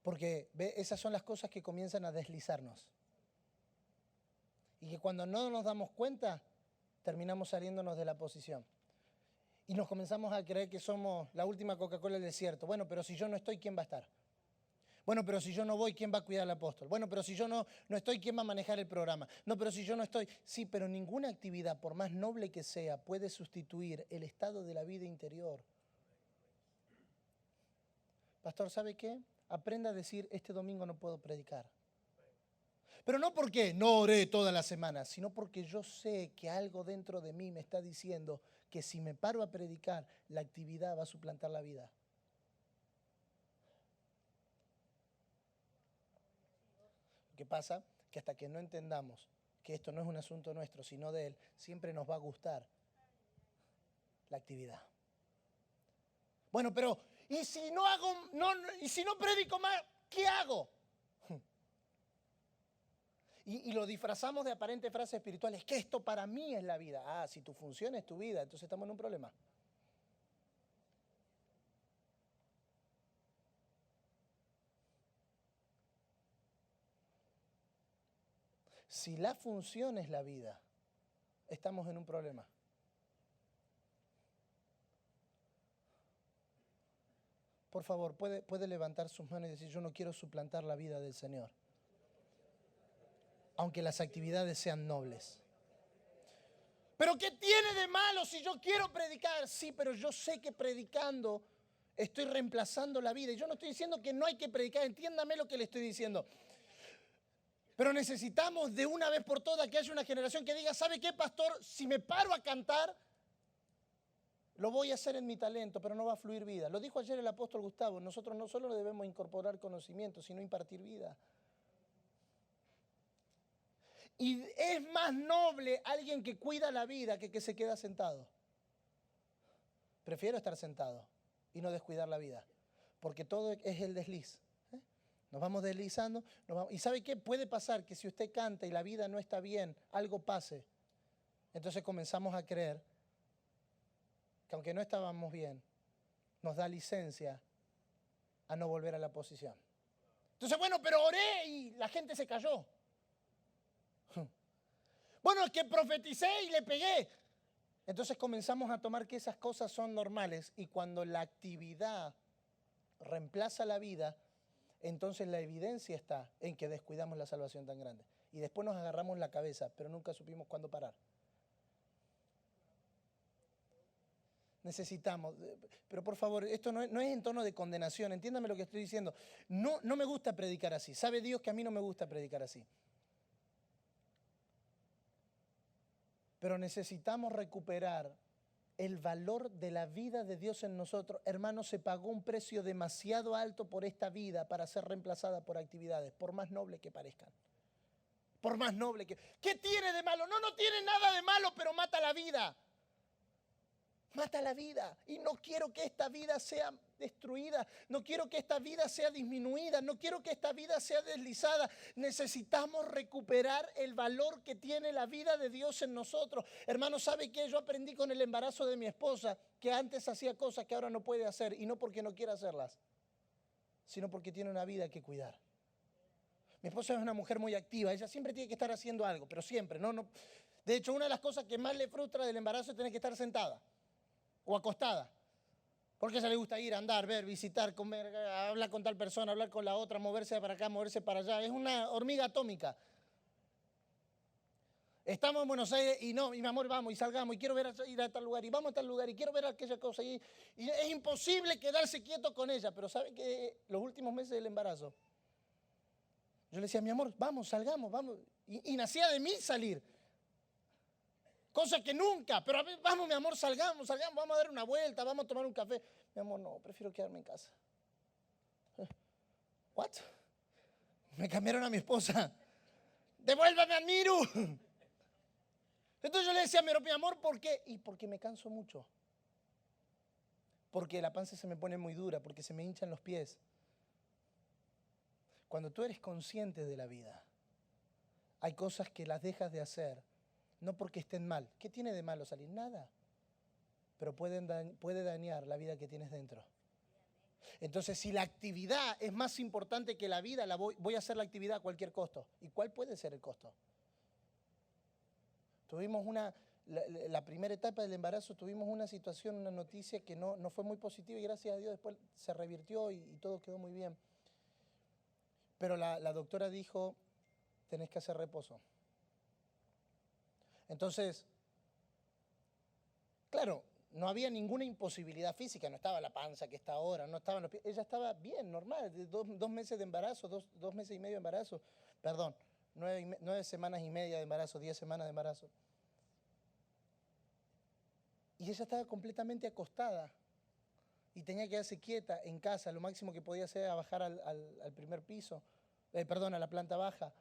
Porque esas son las cosas que comienzan a deslizarnos. Y que cuando no nos damos cuenta, terminamos saliéndonos de la posición. Y nos comenzamos a creer que somos la última Coca-Cola del desierto. Bueno, pero si yo no estoy, ¿quién va a estar? Bueno, pero si yo no voy, ¿quién va a cuidar al apóstol? Bueno, pero si yo no estoy, ¿quién va a manejar el programa? No, pero si yo no estoy... Sí, pero ninguna actividad, por más noble que sea, puede sustituir el estado de la vida interior. Pastor, ¿sabe qué? Aprenda a decir, este domingo no puedo predicar. Pero no porque no oré toda la semana, sino porque yo sé que algo dentro de mí me está diciendo que si me paro a predicar, la actividad va a suplantar la vida. ¿Qué pasa? Que hasta que no entendamos que esto no es un asunto nuestro, sino de Él, siempre nos va a gustar la actividad. Bueno, pero ¿y si no predico más, qué hago? Y lo disfrazamos de aparentes frases espirituales, que esto para mí es la vida. Ah, si tu función es tu vida, entonces estamos en un problema. Si la función es la vida, estamos en un problema. Por favor, puede levantar sus manos y decir, yo no quiero suplantar la vida del Señor. Aunque las actividades sean nobles. ¿Pero qué tiene de malo si yo quiero predicar? Sí, pero yo sé que predicando estoy reemplazando la vida. Y yo no estoy diciendo que no hay que predicar, entiéndame lo que le estoy diciendo. Pero necesitamos de una vez por todas que haya una generación que diga, ¿sabe qué, pastor? Si me paro a cantar, lo voy a hacer en mi talento, pero no va a fluir vida. Lo dijo ayer el apóstol Gustavo, nosotros no solo debemos incorporar conocimiento, sino impartir vida. Y es más noble alguien que cuida la vida que se queda sentado. Prefiero estar sentado y no descuidar la vida, porque todo es el desliz. Nos vamos deslizando. ¿Y sabe qué? Puede pasar que si usted canta y la vida no está bien, algo pase. Entonces comenzamos a creer que aunque no estábamos bien, nos da licencia a no volver a la posición. Entonces, bueno, pero oré y la gente se cayó. Bueno, es que profeticé y le pegué. Entonces comenzamos a tomar que esas cosas son normales y cuando la actividad reemplaza la vida, entonces la evidencia está en que descuidamos la salvación tan grande. Y después nos agarramos la cabeza, pero nunca supimos cuándo parar. Necesitamos, pero por favor, esto no es en tono de condenación, entiéndame lo que estoy diciendo. No me gusta predicar así, sabe Dios que a mí no me gusta predicar así. Pero necesitamos recuperar el valor de la vida de Dios en nosotros. Hermanos, se pagó un precio demasiado alto por esta vida para ser reemplazada por actividades, por más noble que parezcan. Por más noble que... ¿Qué tiene de malo? No tiene nada de malo, pero mata la vida. Mata la vida. Y no quiero que esta vida sea destruida. No quiero que esta vida sea disminuida. No quiero que esta vida sea deslizada. Necesitamos recuperar el valor que tiene la vida de Dios en nosotros. Hermano, ¿sabe qué? Yo aprendí con el embarazo de mi esposa que antes hacía cosas que ahora no puede hacer. Y no porque no quiera hacerlas, sino porque tiene una vida que cuidar. Mi esposa es una mujer muy activa. Ella siempre tiene que estar haciendo algo, pero siempre. No. De hecho, una de las cosas que más le frustra del embarazo es tener que estar sentada o acostada, porque a ella le gusta ir, andar, ver, visitar, comer, hablar con tal persona, hablar con la otra, moverse para acá, moverse para allá. Es una hormiga atómica. Estamos en Buenos Aires y no, y mi amor, vamos y salgamos, y quiero ir a tal lugar, y vamos a tal lugar, y quiero ver aquella cosa. Y es imposible quedarse quieto con ella, pero ¿sabe qué? Los últimos meses del embarazo, yo le decía, mi amor, vamos, salgamos, vamos. Y nacía de mí salir. Cosa que nunca, pero a ver, vamos mi amor, salgamos, vamos a dar una vuelta, vamos a tomar un café. Mi amor, no, prefiero quedarme en casa. ¿What? Me cambiaron a mi esposa. Devuélvame a Miru. Entonces yo le decía, mi amor, ¿por qué? Y porque me canso mucho. Porque la panza se me pone muy dura, porque se me hinchan los pies. Cuando tú eres consciente de la vida, hay cosas que las dejas de hacer. No porque estén mal. ¿Qué tiene de malo salir? Nada. Pero puede dañar la vida que tienes dentro. Entonces, si la actividad es más importante que la vida, voy a hacer la actividad a cualquier costo. ¿Y cuál puede ser el costo? Tuvimos la primera etapa del embarazo, tuvimos una situación, una noticia que no fue muy positiva y gracias a Dios después se revirtió y todo quedó muy bien. Pero la doctora dijo, tenés que hacer reposo. Entonces, claro, no había ninguna imposibilidad física, no estaba la panza que está ahora, no estaban los pies, ella estaba bien, normal, dos meses de embarazo, dos meses y medio de embarazo, perdón, 9 semanas y media de embarazo, 10 semanas de embarazo. Y ella estaba completamente acostada y tenía que quedarse quieta en casa, lo máximo que podía hacer era bajar al primer piso, a la planta baja.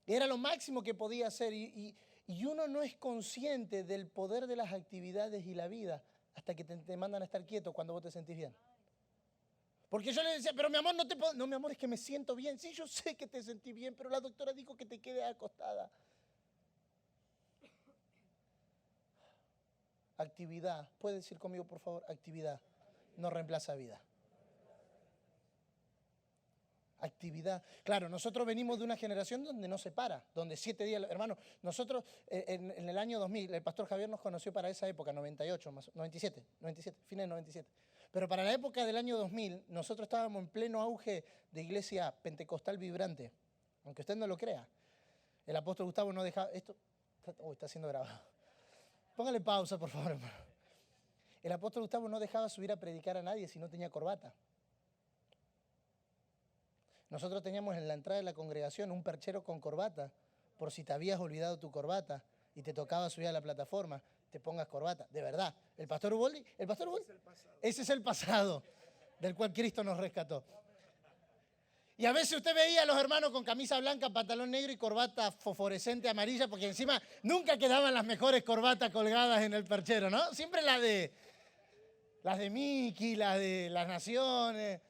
Era lo máximo que podía hacer y uno no es consciente del poder de las actividades y la vida hasta que te mandan a estar quieto cuando vos te sentís bien. Porque yo le decía, pero mi amor, no te puedo... No, mi amor, es que me siento bien. Sí, yo sé que te sentí bien, pero la doctora dijo que te quedes acostada. Actividad. ¿Puede decir conmigo, por favor? Actividad no reemplaza vida. Actividad. Claro, nosotros venimos de una generación donde no se para, donde 7 días, hermano, nosotros en el año 2000, el pastor Javier nos conoció para esa época, 97, fines de 97. Pero para la época del año 2000, nosotros estábamos en pleno auge de iglesia pentecostal vibrante, aunque usted no lo crea. El apóstol Gustavo no dejaba, está siendo grabado. Póngale pausa, por favor, hermano. El apóstol Gustavo no dejaba subir a predicar a nadie si no tenía corbata. Nosotros teníamos en la entrada de la congregación un perchero con corbata, por si te habías olvidado tu corbata y te tocaba subir a la plataforma, te pongas corbata. De verdad. El pastor Uboldi, ese es el pasado del cual Cristo nos rescató. Y a veces usted veía a los hermanos con camisa blanca, pantalón negro y corbata fosforescente amarilla, porque encima nunca quedaban las mejores corbatas colgadas en el perchero, ¿no? Siempre las de Mickey, las de las Naciones.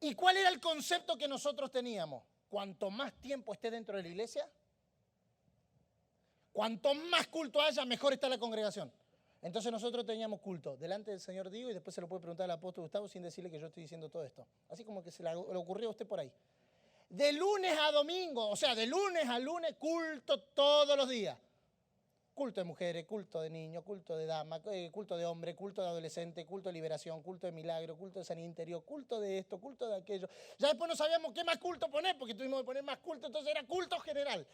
¿Y cuál era el concepto que nosotros teníamos? Cuanto más tiempo esté dentro de la iglesia, cuanto más culto haya, mejor está la congregación. Entonces nosotros teníamos culto delante del Señor Diego y después se lo puede preguntar al apóstol Gustavo sin decirle que yo estoy diciendo todo esto. Así como que se le ocurrió a usted por ahí. De lunes a domingo, o sea, de lunes a lunes, culto todos los días. Culto de mujeres, culto de niños, culto de damas, culto de hombres, culto de adolescentes, culto de liberación, culto de milagro, culto de sanidad interior, culto de esto, culto de aquello. Ya después no sabíamos qué más culto poner porque tuvimos que poner más culto, entonces era culto general.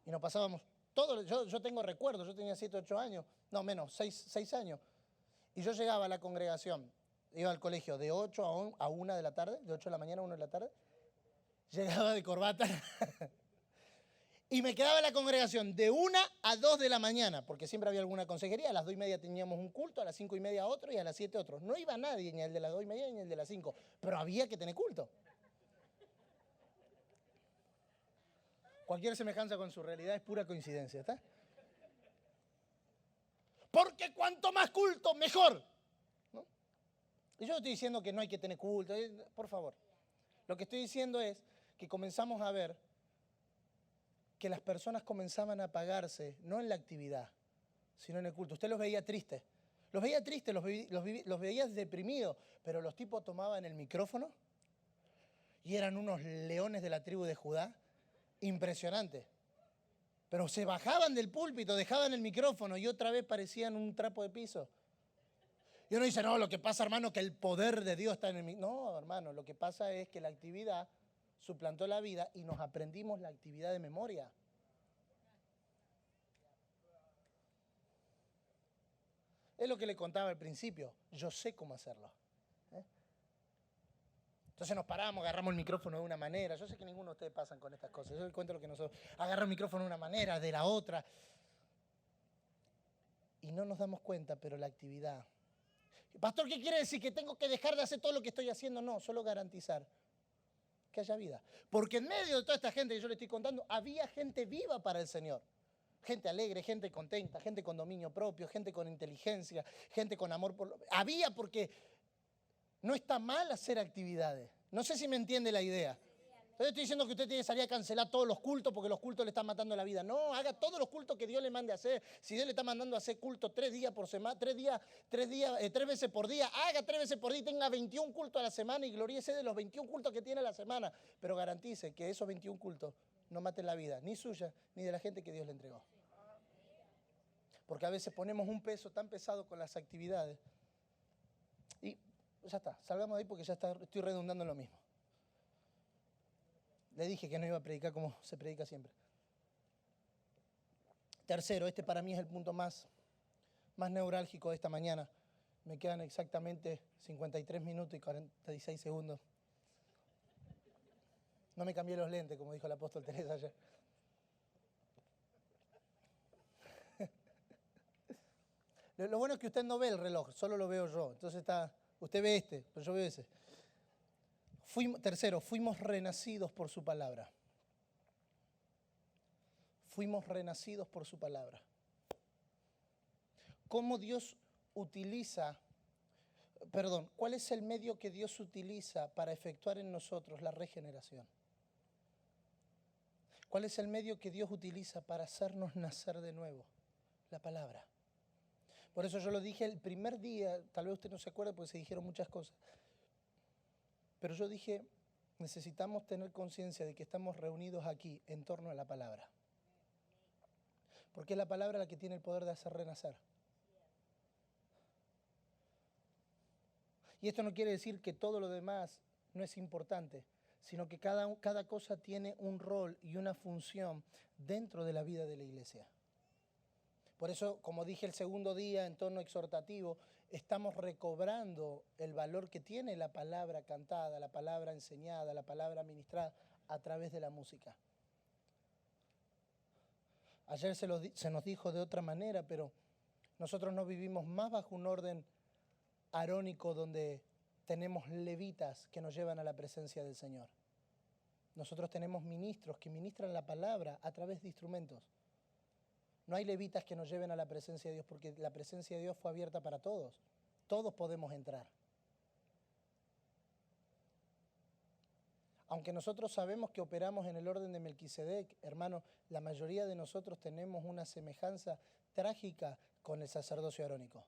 Y nos pasábamos todo, yo tengo recuerdos, yo tenía 7, 8 años, no menos, 6 años. Y yo llegaba a la congregación, iba al colegio de 8 a 1 de la tarde, de 8 de la mañana a 1 de la tarde. Llegaba de corbata. Y me quedaba en la congregación de 1 a 2 de la mañana, porque siempre había alguna consejería. A las 2:30 teníamos un culto, a las 5:30 otro y a las 7 otro. No iba nadie, ni el de las 2:30 ni el de las 5, pero había que tener culto. Cualquier semejanza con su realidad es pura coincidencia, ¿está? Porque cuanto más culto, mejor. ¿No? Y yo no estoy diciendo que no hay que tener culto, por favor. Lo que estoy diciendo es que comenzamos a ver que las personas comenzaban a apagarse, no en la actividad, sino en el culto. Usted los veía tristes, los veía deprimidos, pero los tipos tomaban el micrófono y eran unos leones de la tribu de Judá, impresionantes. Pero se bajaban del púlpito, dejaban el micrófono y otra vez parecían un trapo de piso. Y uno dice, no, lo que pasa, hermano, que el poder de Dios está en el micrófono. No, hermano, lo que pasa es que la actividad suplantó la vida y nos aprendimos la actividad de memoria. Es lo que le contaba al principio. Yo sé cómo hacerlo. Entonces nos paramos, agarramos el micrófono de una manera. Yo sé que ninguno de ustedes pasan con estas cosas. Yo les cuento lo que nosotros... Agarramos el micrófono de una manera, de la otra. Y no nos damos cuenta, pero la actividad... Pastor, ¿qué quiere decir? ¿Que tengo que dejar de hacer todo lo que estoy haciendo? No, solo garantizar que haya vida. Porque en medio de toda esta gente que yo le estoy contando, había gente viva para el Señor. Gente alegre, gente contenta, gente con dominio propio, gente con inteligencia, gente con amor por... Había, porque no está mal hacer actividades. No sé si me entiende la idea. No estoy diciendo que usted tiene que salir a cancelar todos los cultos porque los cultos le están matando la vida. No, haga todos los cultos que Dios le mande a hacer. Si Dios le está mandando a hacer culto 3 días por semana, 3 veces por día, haga 3 veces por día y tenga 21 cultos a la semana y gloríese de los 21 cultos que tiene a la semana. Pero garantice que esos 21 cultos no maten la vida, ni suya, ni de la gente que Dios le entregó. Porque a veces ponemos un peso tan pesado con las actividades. Y ya está, salgamos de ahí porque ya estoy redundando en lo mismo. Le dije que no iba a predicar como se predica siempre. Tercero, este para mí es el punto más neurálgico de esta mañana. Me quedan exactamente 53 minutos y 46 segundos. No me cambié los lentes, como dijo el apóstol Teresa ayer. Lo bueno es que usted no ve el reloj, solo lo veo yo. Entonces usted ve este, pero yo veo ese. Tercero, fuimos renacidos por su palabra. Fuimos renacidos por su palabra. ¿Cómo Dios utiliza, cuál es el medio que Dios utiliza para efectuar en nosotros la regeneración? ¿Cuál es el medio que Dios utiliza para hacernos nacer de nuevo? La palabra. Por eso yo lo dije el primer día, tal vez usted no se acuerde porque se dijeron muchas cosas, pero yo dije, necesitamos tener conciencia de que estamos reunidos aquí en torno a la palabra. Porque es la palabra la que tiene el poder de hacer renacer. Y esto no quiere decir que todo lo demás no es importante, sino que cada cosa tiene un rol y una función dentro de la vida de la iglesia. Por eso, como dije el segundo día en tono exhortativo, estamos recobrando el valor que tiene la palabra cantada, la palabra enseñada, la palabra ministrada a través de la música. Ayer se nos dijo de otra manera, pero nosotros no vivimos más bajo un orden arónico donde tenemos levitas que nos llevan a la presencia del Señor. Nosotros tenemos ministros que ministran la palabra a través de instrumentos. No hay levitas que nos lleven a la presencia de Dios porque la presencia de Dios fue abierta para todos. Todos podemos entrar. Aunque nosotros sabemos que operamos en el orden de Melquisedec, hermano, la mayoría de nosotros tenemos una semejanza trágica con el sacerdocio arónico.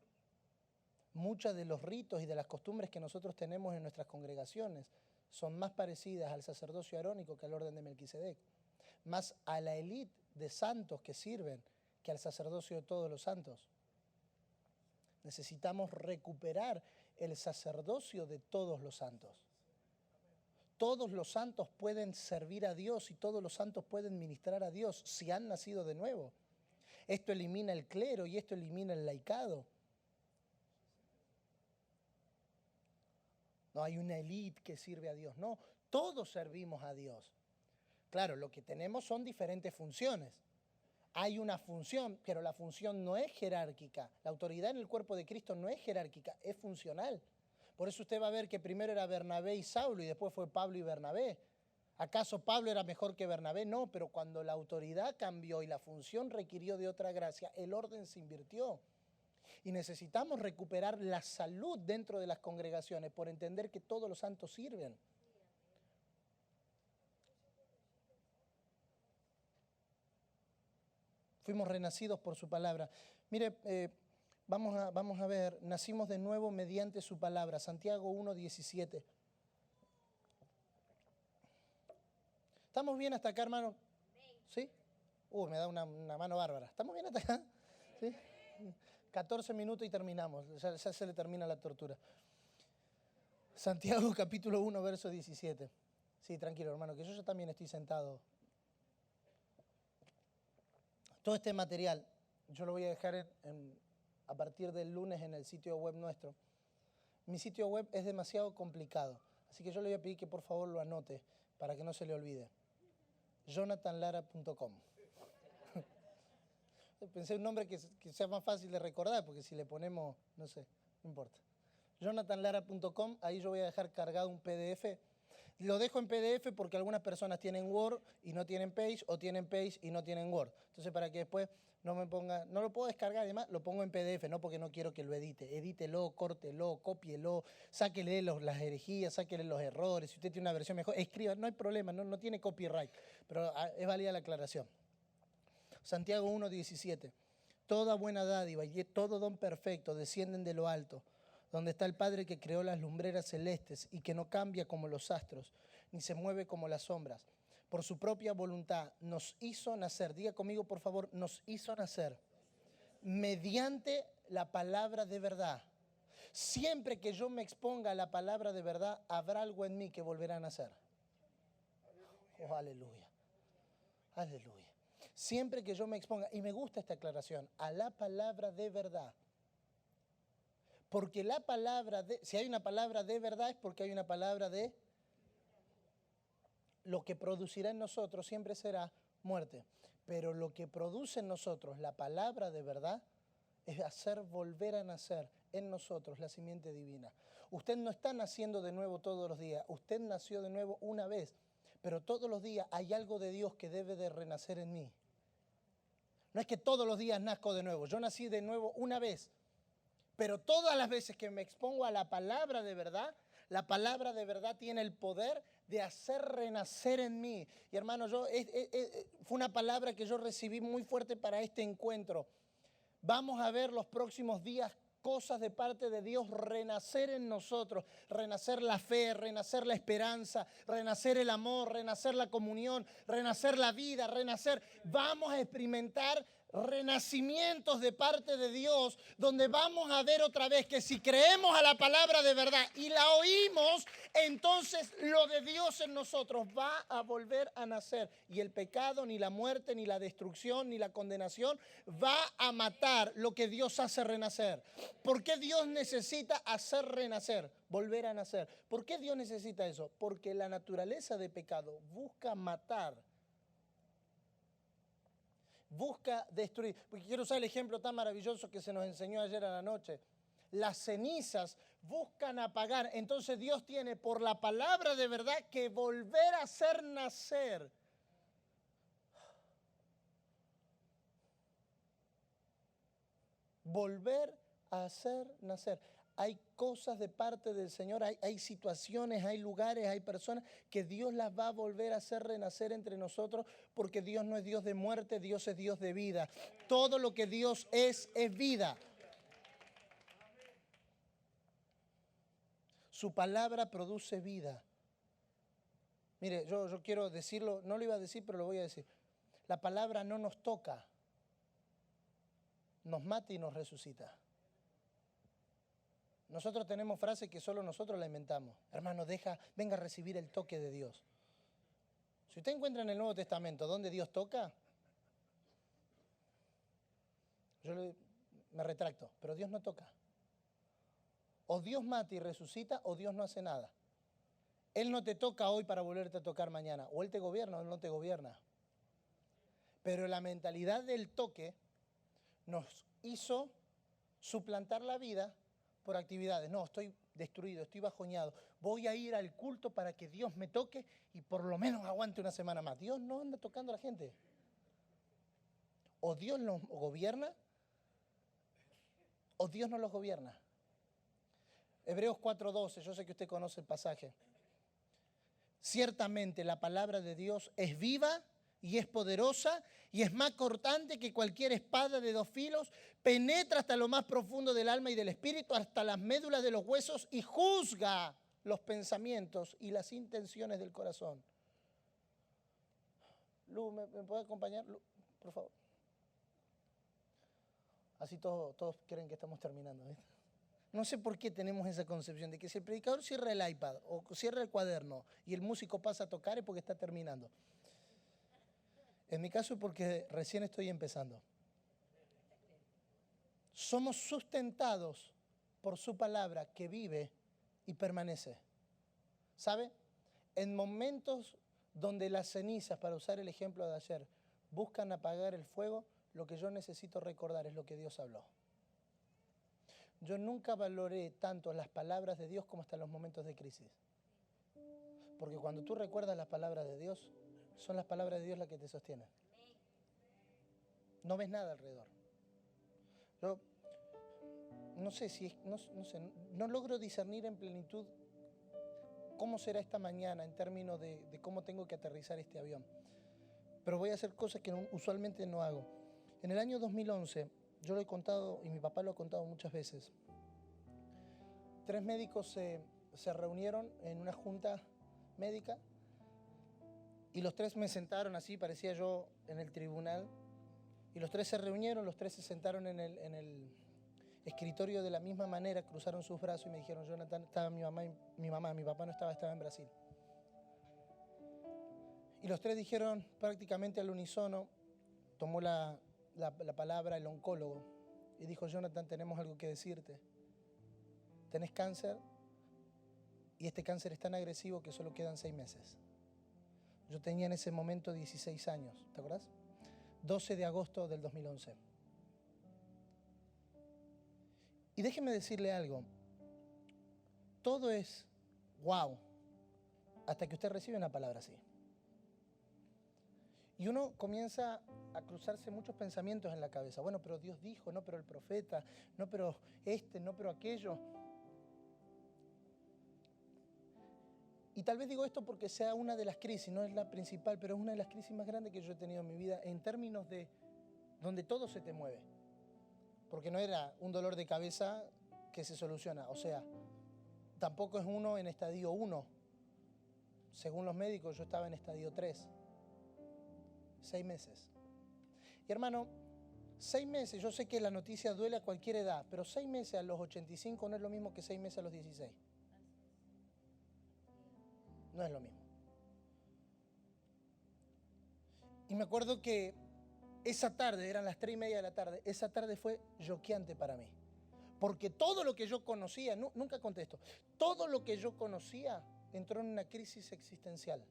Muchos de los ritos y de las costumbres que nosotros tenemos en nuestras congregaciones son más parecidas al sacerdocio arónico que al orden de Melquisedec, más a la élite de santos que sirven que al sacerdocio de todos los santos. Necesitamos recuperar el sacerdocio de todos los santos. Todos los santos pueden servir a Dios y todos los santos pueden ministrar a Dios si han nacido de nuevo. Esto elimina el clero y esto elimina el laicado. No hay una élite que sirve a Dios, no, todos servimos a Dios. Claro, lo que tenemos son diferentes funciones. Hay una función, pero la función no es jerárquica. La autoridad en el cuerpo de Cristo no es jerárquica, es funcional. Por eso usted va a ver que primero era Bernabé y Saulo y después fue Pablo y Bernabé. ¿Acaso Pablo era mejor que Bernabé? No, pero cuando la autoridad cambió y la función requirió de otra gracia, el orden se invirtió. Y necesitamos recuperar la salud dentro de las congregaciones por entender que todos los santos sirven. Fuimos renacidos por su palabra. Mire, vamos a ver, nacimos de nuevo mediante su palabra. Santiago 1:17. ¿Estamos bien hasta acá, hermano? ¿Sí? Me da una mano bárbara. ¿Estamos bien hasta acá? ¿Sí? 14 minutos y terminamos. Ya se le termina la tortura. Santiago capítulo 1, verso 17. Sí, tranquilo, hermano, que yo ya también estoy sentado. Todo este material yo lo voy a dejar a partir del lunes en el sitio web nuestro. Mi sitio web es demasiado complicado, así que yo le voy a pedir que por favor lo anote para que no se le olvide. JonathanLara.com. Pensé un nombre que sea más fácil de recordar, porque si le ponemos, no sé, no importa. JonathanLara.com, ahí yo voy a dejar cargado un PDF. Lo dejo en PDF porque algunas personas tienen Word y no tienen Page, o tienen Page y no tienen Word. Entonces, para que después no me ponga, no lo puedo descargar, además lo pongo en PDF, no porque no quiero que lo edite. Edítelo, córtelo, cópielo, sáquele las herejías, sáquele los errores. Si usted tiene una versión mejor, escriba, no hay problema, no tiene copyright, pero es válida la aclaración. Santiago 1:17. Toda buena dádiva y todo don perfecto descienden de lo alto, donde está el Padre que creó las lumbreras celestes y que no cambia como los astros, ni se mueve como las sombras. Por su propia voluntad nos hizo nacer, diga conmigo por favor, nos hizo nacer mediante la palabra de verdad. Siempre que yo me exponga a la palabra de verdad, habrá algo en mí que volverá a nacer. Oh, aleluya. Aleluya. Siempre que yo me exponga, y me gusta esta aclaración, a la palabra de verdad. Porque si hay una palabra de verdad es porque hay una palabra de... Lo que producirá en nosotros siempre será muerte. Pero lo que produce en nosotros la palabra de verdad es hacer volver a nacer en nosotros la simiente divina. Usted no está naciendo de nuevo todos los días, usted nació de nuevo una vez, pero todos los días hay algo de Dios que debe de renacer en mí. No es que todos los días nazco de nuevo, yo nací de nuevo una vez, pero todas las veces que me expongo a la palabra de verdad, la palabra de verdad tiene el poder de hacer renacer en mí. Y hermano, fue una palabra que yo recibí muy fuerte para este encuentro. Vamos a ver los próximos días cosas de parte de Dios renacer en nosotros, renacer la fe, renacer la esperanza, renacer el amor, renacer la comunión, renacer la vida, renacer. Vamos a experimentar renacimientos de parte de Dios, donde vamos a ver otra vez que si creemos a la palabra de verdad y la oímos, entonces lo de Dios en nosotros va a volver a nacer. Y el pecado, ni la muerte, ni la destrucción, ni la condenación va a matar lo que Dios hace renacer. ¿Por qué Dios necesita hacer renacer? Volver a nacer. ¿Por qué Dios necesita eso? Porque la naturaleza de pecado busca matar, busca destruir. Porque quiero usar el ejemplo tan maravilloso que se nos enseñó ayer a la noche. Las cenizas buscan apagar. Entonces Dios tiene por la palabra de verdad que volver a hacer nacer. Volver a hacer nacer. Hay cosas de parte del Señor, hay situaciones, hay lugares, hay personas que Dios las va a volver a hacer renacer entre nosotros, porque Dios no es Dios de muerte, Dios es Dios de vida. Todo lo que Dios es vida. Su palabra produce vida. Mire, yo quiero decirlo, no lo iba a decir, pero lo voy a decir. La palabra no nos toca, nos mata y nos resucita. Nosotros tenemos frases que solo nosotros la inventamos. Hermano, venga a recibir el toque de Dios. Si usted encuentra en el Nuevo Testamento donde Dios toca, me retracto, pero Dios no toca. O Dios mata y resucita, o Dios no hace nada. Él no te toca hoy para volverte a tocar mañana. O Él te gobierna o Él no te gobierna. Pero la mentalidad del toque nos hizo suplantar la vida por actividades. No, estoy destruido, estoy bajoñado. Voy a ir al culto para que Dios me toque y por lo menos aguante una semana más. Dios no anda tocando a la gente. O Dios nos gobierna o Dios no los gobierna. Hebreos 4:12, yo sé que usted conoce el pasaje. Ciertamente la palabra de Dios es viva y es poderosa y es más cortante que cualquier espada de 2 filos, penetra hasta lo más profundo del alma y del espíritu, hasta las médulas de los huesos y juzga los pensamientos y las intenciones del corazón. Lu, ¿me puede acompañar? Lu, por favor. Así todos creen que estamos terminando, ¿viste? No sé por qué tenemos esa concepción de que si el predicador cierra el iPad o cierra el cuaderno y el músico pasa a tocar es porque está terminando. En mi caso es porque recién estoy empezando. Somos sustentados por su palabra que vive y permanece. ¿Sabe? En momentos donde las cenizas, para usar el ejemplo de ayer, buscan apagar el fuego, lo que yo necesito recordar es lo que Dios habló. Yo nunca valoré tanto las palabras de Dios como hasta los momentos de crisis. Porque cuando tú recuerdas las palabras de Dios, son las palabras de Dios las que te sostienen. No ves nada alrededor. Yo no sé si no logro discernir en plenitud cómo será esta mañana en términos de cómo tengo que aterrizar este avión. Pero voy a hacer cosas que usualmente no hago. En el año 2011, yo lo he contado y mi papá lo ha contado muchas veces. 3 médicos se reunieron en una junta médica y los 3 me sentaron así, parecía yo en el tribunal. Y los 3 se reunieron, los 3 se sentaron en el escritorio de la misma manera, cruzaron sus brazos y me dijeron, Jonathan, estaba mi papá no estaba, estaba en Brasil. Y los 3 dijeron prácticamente al unísono, tomó la palabra el oncólogo y dijo, Jonathan, tenemos algo que decirte. Tenés cáncer y este cáncer es tan agresivo que solo quedan 6 meses. Yo tenía en ese momento 16 años, ¿te acuerdas? 12 de agosto del 2011. Y déjeme decirle algo. Todo es wow hasta que usted recibe una palabra así. Y uno comienza a cruzarse muchos pensamientos en la cabeza. Bueno, pero Dios dijo, no, pero el profeta, no, pero no, pero aquello. Y tal vez digo esto porque sea una de las crisis, no es la principal, pero es una de las crisis más grandes que yo he tenido en mi vida en términos de donde todo se te mueve. Porque no era un dolor de cabeza que se soluciona. O sea, tampoco es uno en estadio 1. Según los médicos, yo estaba en estadio 3. 6 meses. Y hermano, 6 meses, yo sé que la noticia duele a cualquier edad, pero 6 meses a los 85 no es lo mismo que 6 meses a los 16. No es lo mismo. Y me acuerdo que esa tarde, eran las 3:30 de la tarde, esa tarde fue choqueante para mí. Porque todo lo que yo conocía, nunca contesto, todo lo que yo conocía entró en una crisis existencial.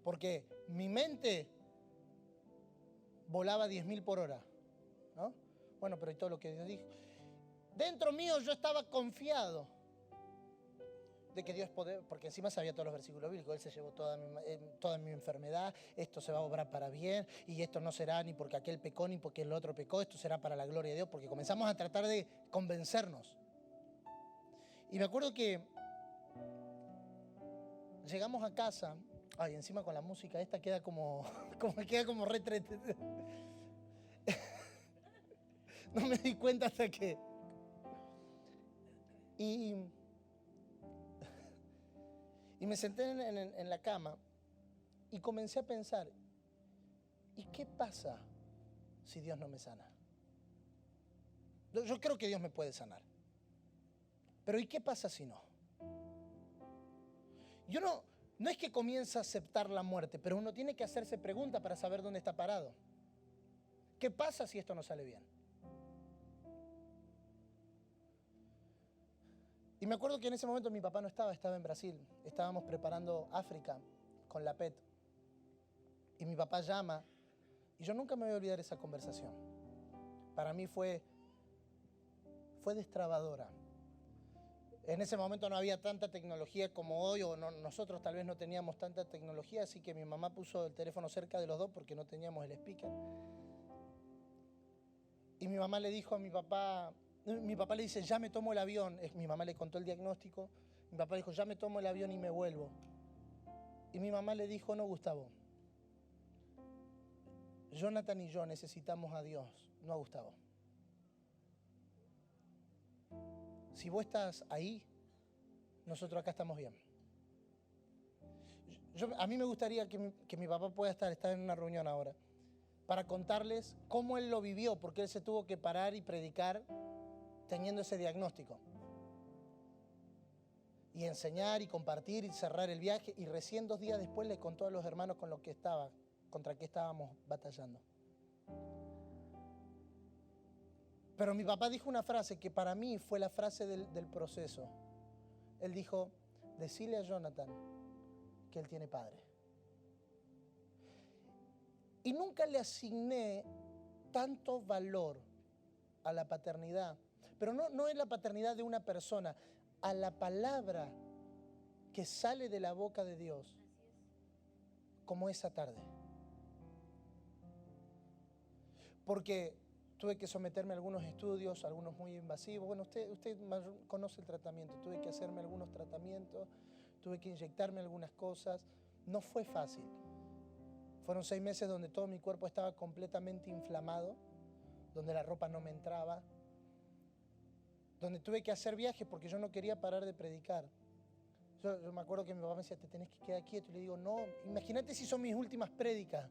Porque mi mente volaba 10.000 por hora, ¿no? Bueno, pero y todo lo que Dios dijo. Dentro mío yo estaba confiado de que Dios puede, porque encima sabía todos los versículos bíblicos. Él se llevó toda mi enfermedad, esto se va a obrar para bien, y esto no será ni porque aquel pecó ni porque el otro pecó, esto será para la gloria de Dios, porque comenzamos a tratar de convencernos. Y me acuerdo que llegamos a casa, encima con la música esta queda como retrete. No me di cuenta hasta que... Y me senté en la cama y comencé a pensar, ¿y qué pasa si Dios no me sana? Yo creo que Dios me puede sanar. Pero ¿y qué pasa si no? Yo no es que comience a aceptar la muerte, pero uno tiene que hacerse preguntas para saber dónde está parado. ¿Qué pasa si esto no sale bien? Y me acuerdo que en ese momento mi papá no estaba, estaba en Brasil. Estábamos preparando África con la PET. Y mi papá llama, y yo nunca me voy a olvidar esa conversación. Para mí fue destrabadora. En ese momento no había tanta tecnología como hoy, o nosotros tal vez no teníamos tanta tecnología, así que mi mamá puso el teléfono cerca de los dos porque no teníamos el speaker. Y mi mamá le dijo a mi papá le dice, ya me tomo el avión. Mi mamá le contó el diagnóstico, mi papá dijo, ya me tomo el avión y me vuelvo. Y mi mamá le dijo, no, Gustavo, Jonathan y yo necesitamos a Dios, no a Gustavo. Si vos estás ahí, nosotros acá estamos bien. A mí me gustaría que mi papá pueda estar en una reunión ahora para contarles cómo él lo vivió, porque él se tuvo que parar y predicar teniendo ese diagnóstico. Y enseñar y compartir y cerrar el viaje. Y recién 2 días después le contó a los hermanos contra qué estábamos batallando. Pero mi papá dijo una frase que para mí fue la frase del proceso. Él dijo, decile a Jonathan que él tiene padre. Y nunca le asigné tanto valor a la paternidad. Pero no es la paternidad de una persona, a la palabra que sale de la boca de Dios, como esa tarde. Porque tuve que someterme a algunos estudios, algunos muy invasivos. Bueno, usted conoce el tratamiento. Tuve que hacerme algunos tratamientos, tuve que inyectarme algunas cosas. No fue fácil. Fueron 6 meses donde todo mi cuerpo estaba completamente inflamado, donde la ropa no me entraba, donde tuve que hacer viajes porque yo no quería parar de predicar. Yo me acuerdo que mi papá me decía, te tenés que quedar quieto. Y le digo, no, imagínate si son mis últimas prédicas.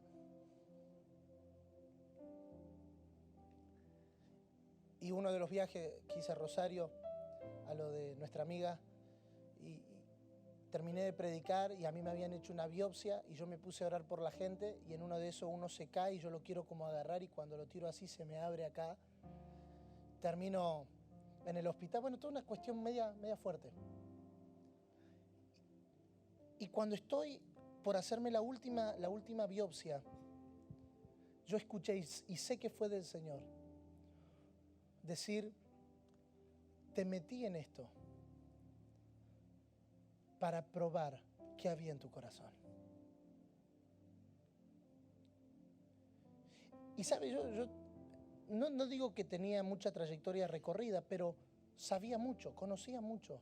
Y uno de los viajes que hice a Rosario, a lo de nuestra amiga, y terminé de predicar y a mí me habían hecho una biopsia y yo me puse a orar por la gente y en uno de esos uno se cae y yo lo quiero como agarrar y cuando lo tiro así se me abre acá. Termino en el hospital. Bueno, toda una cuestión media fuerte. Y cuando estoy por hacerme la última biopsia, yo escuché y sé que fue del Señor decir, te metí en esto para probar qué había en tu corazón. Y sabe, yo no digo que tenía mucha trayectoria recorrida, pero sabía mucho, conocía mucho.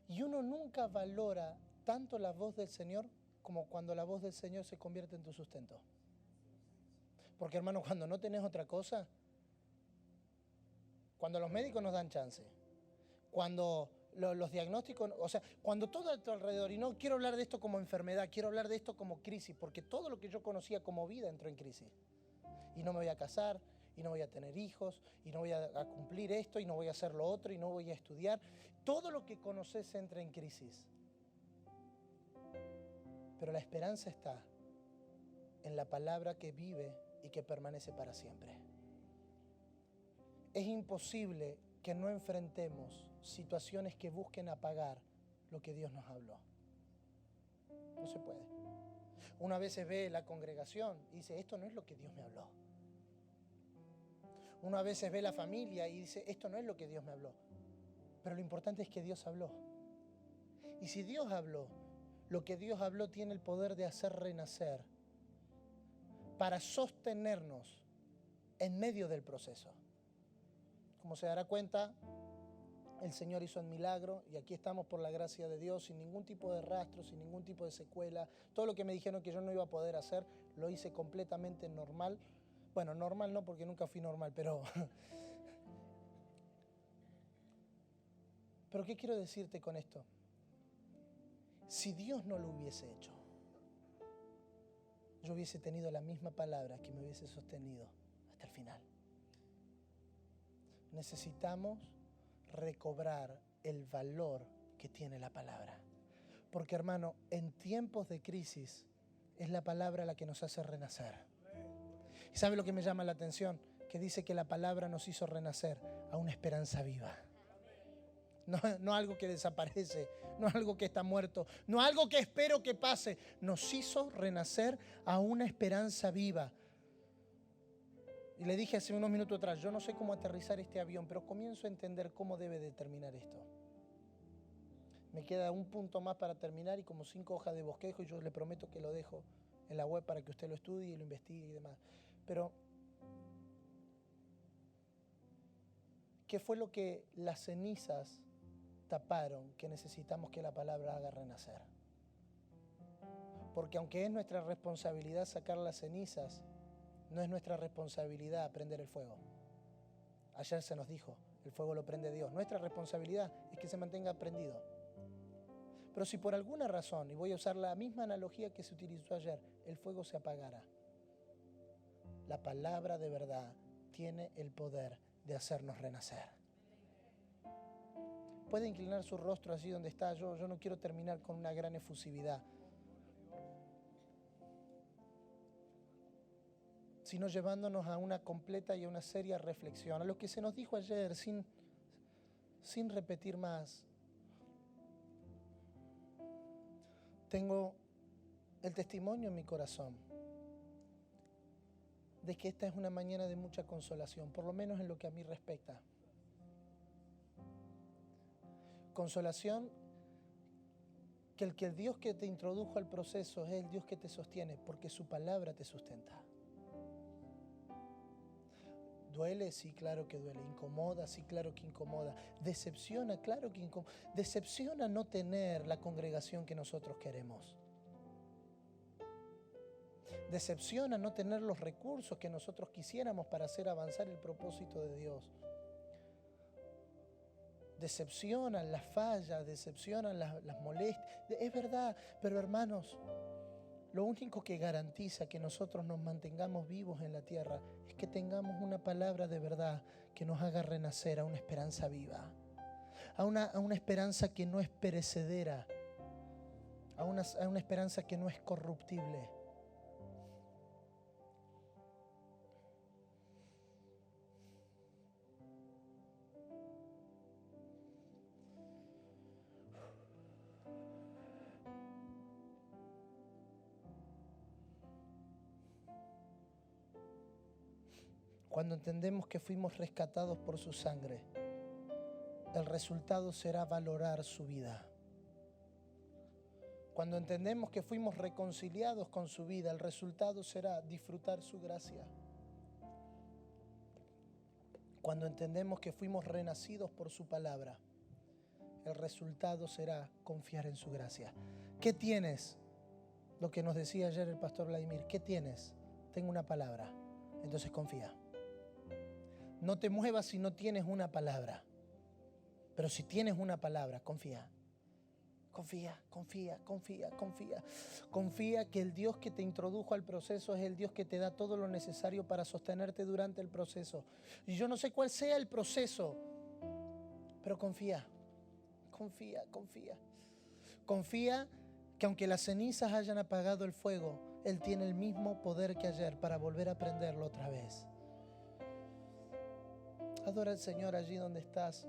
Y uno nunca valora tanto la voz del Señor como cuando la voz del Señor se convierte en tu sustento. Porque hermano, cuando no tenés otra cosa, cuando los médicos nos dan chance, cuando los diagnósticos, o sea, cuando todo a tu alrededor, y no quiero hablar de esto como enfermedad, quiero hablar de esto como crisis, porque todo lo que yo conocía como vida entró en crisis. Y no me voy a casar, y no voy a tener hijos, y no voy a cumplir esto, y no voy a hacer lo otro, y no voy a estudiar. Todo lo que conoces entra en crisis. Pero la esperanza está en la palabra que vive y que permanece para siempre. Es imposible que no enfrentemos situaciones que busquen apagar lo que Dios nos habló. No se puede. Una vez se ve la congregación y dice, esto no es lo que Dios me habló. Una vez se ve la familia y dice, esto no es lo que Dios me habló. Pero lo importante es que Dios habló. Y si Dios habló, lo que Dios habló tiene el poder de hacer renacer para sostenernos en medio del proceso. Como se dará cuenta, el Señor hizo un milagro y aquí estamos por la gracia de Dios, sin ningún tipo de rastro, sin ningún tipo de secuela. Todo lo que me dijeron que yo no iba a poder hacer, lo hice completamente normal. Bueno, normal no, porque nunca fui normal, pero ¿qué quiero decirte con esto? Si Dios no lo hubiese hecho, yo hubiese tenido la misma palabra que me hubiese sostenido hasta el final. Necesitamos recobrar el valor que tiene la palabra. Porque hermano, en tiempos de crisis es la palabra la que nos hace renacer. ¿Y sabe lo que me llama la atención? Que dice que la palabra nos hizo renacer a una esperanza viva. no algo que desaparece, no algo que está muerto, no algo que espero que pase. Nos hizo renacer a una esperanza viva. Y le dije hace unos minutos atrás, yo no sé cómo aterrizar este avión, pero comienzo a entender cómo debe de terminar esto. Me queda un punto más para terminar y como 5 hojas de bosquejo, y yo le prometo que lo dejo en la web para que usted lo estudie y lo investigue y demás. Pero, ¿qué fue lo que las cenizas taparon que necesitamos que la palabra haga renacer? Porque aunque es nuestra responsabilidad sacar las cenizas, no es nuestra responsabilidad prender el fuego. Ayer se nos dijo, el fuego lo prende Dios. Nuestra responsabilidad es que se mantenga prendido. Pero si por alguna razón, y voy a usar la misma analogía que se utilizó ayer, el fuego se apagara, la palabra de verdad tiene el poder de hacernos renacer. Puede inclinar su rostro allí donde está. Yo no quiero terminar con una gran efusividad, sino llevándonos a una completa y a una seria reflexión, a lo que se nos dijo ayer, sin repetir más. Tengo el testimonio en mi corazón de que esta es una mañana de mucha consolación, por lo menos en lo que a mí respecta. Consolación que el Dios que te introdujo al proceso es el Dios que te sostiene, porque su palabra te sustenta. ¿Duele? Sí, claro que duele. ¿Incomoda? Sí, claro que incomoda. ¿Decepciona? Claro que incomoda. Decepciona no tener la congregación que nosotros queremos. Decepciona no tener los recursos que nosotros quisiéramos para hacer avanzar el propósito de Dios. Decepcionan las fallas, decepcionan las molestias. Es verdad, pero hermanos, lo único que garantiza que nosotros nos mantengamos vivos en la tierra es que tengamos una palabra de verdad que nos haga renacer a una esperanza viva, a una esperanza que no es perecedera, a una esperanza que no es corruptible. Cuando entendemos que fuimos rescatados por su sangre, el resultado será valorar su vida. Cuando entendemos que fuimos reconciliados con su vida, el resultado será disfrutar su gracia. Cuando entendemos que fuimos renacidos por su palabra, el resultado será confiar en su gracia. ¿Qué tienes? Lo que nos decía ayer el pastor Vladimir, ¿qué tienes? Tengo una palabra, entonces confía. No te muevas si no tienes una palabra. Pero si tienes una palabra, confía. Confía, confía, confía, confía. Confía que el Dios que te introdujo al proceso es el Dios que te da todo lo necesario para sostenerte durante el proceso. Y yo no sé cuál sea el proceso, pero confía. Confía, confía. Confía que aunque las cenizas hayan apagado el fuego, Él tiene el mismo poder que ayer para volver a prenderlo otra vez. Adora al Señor allí donde estás.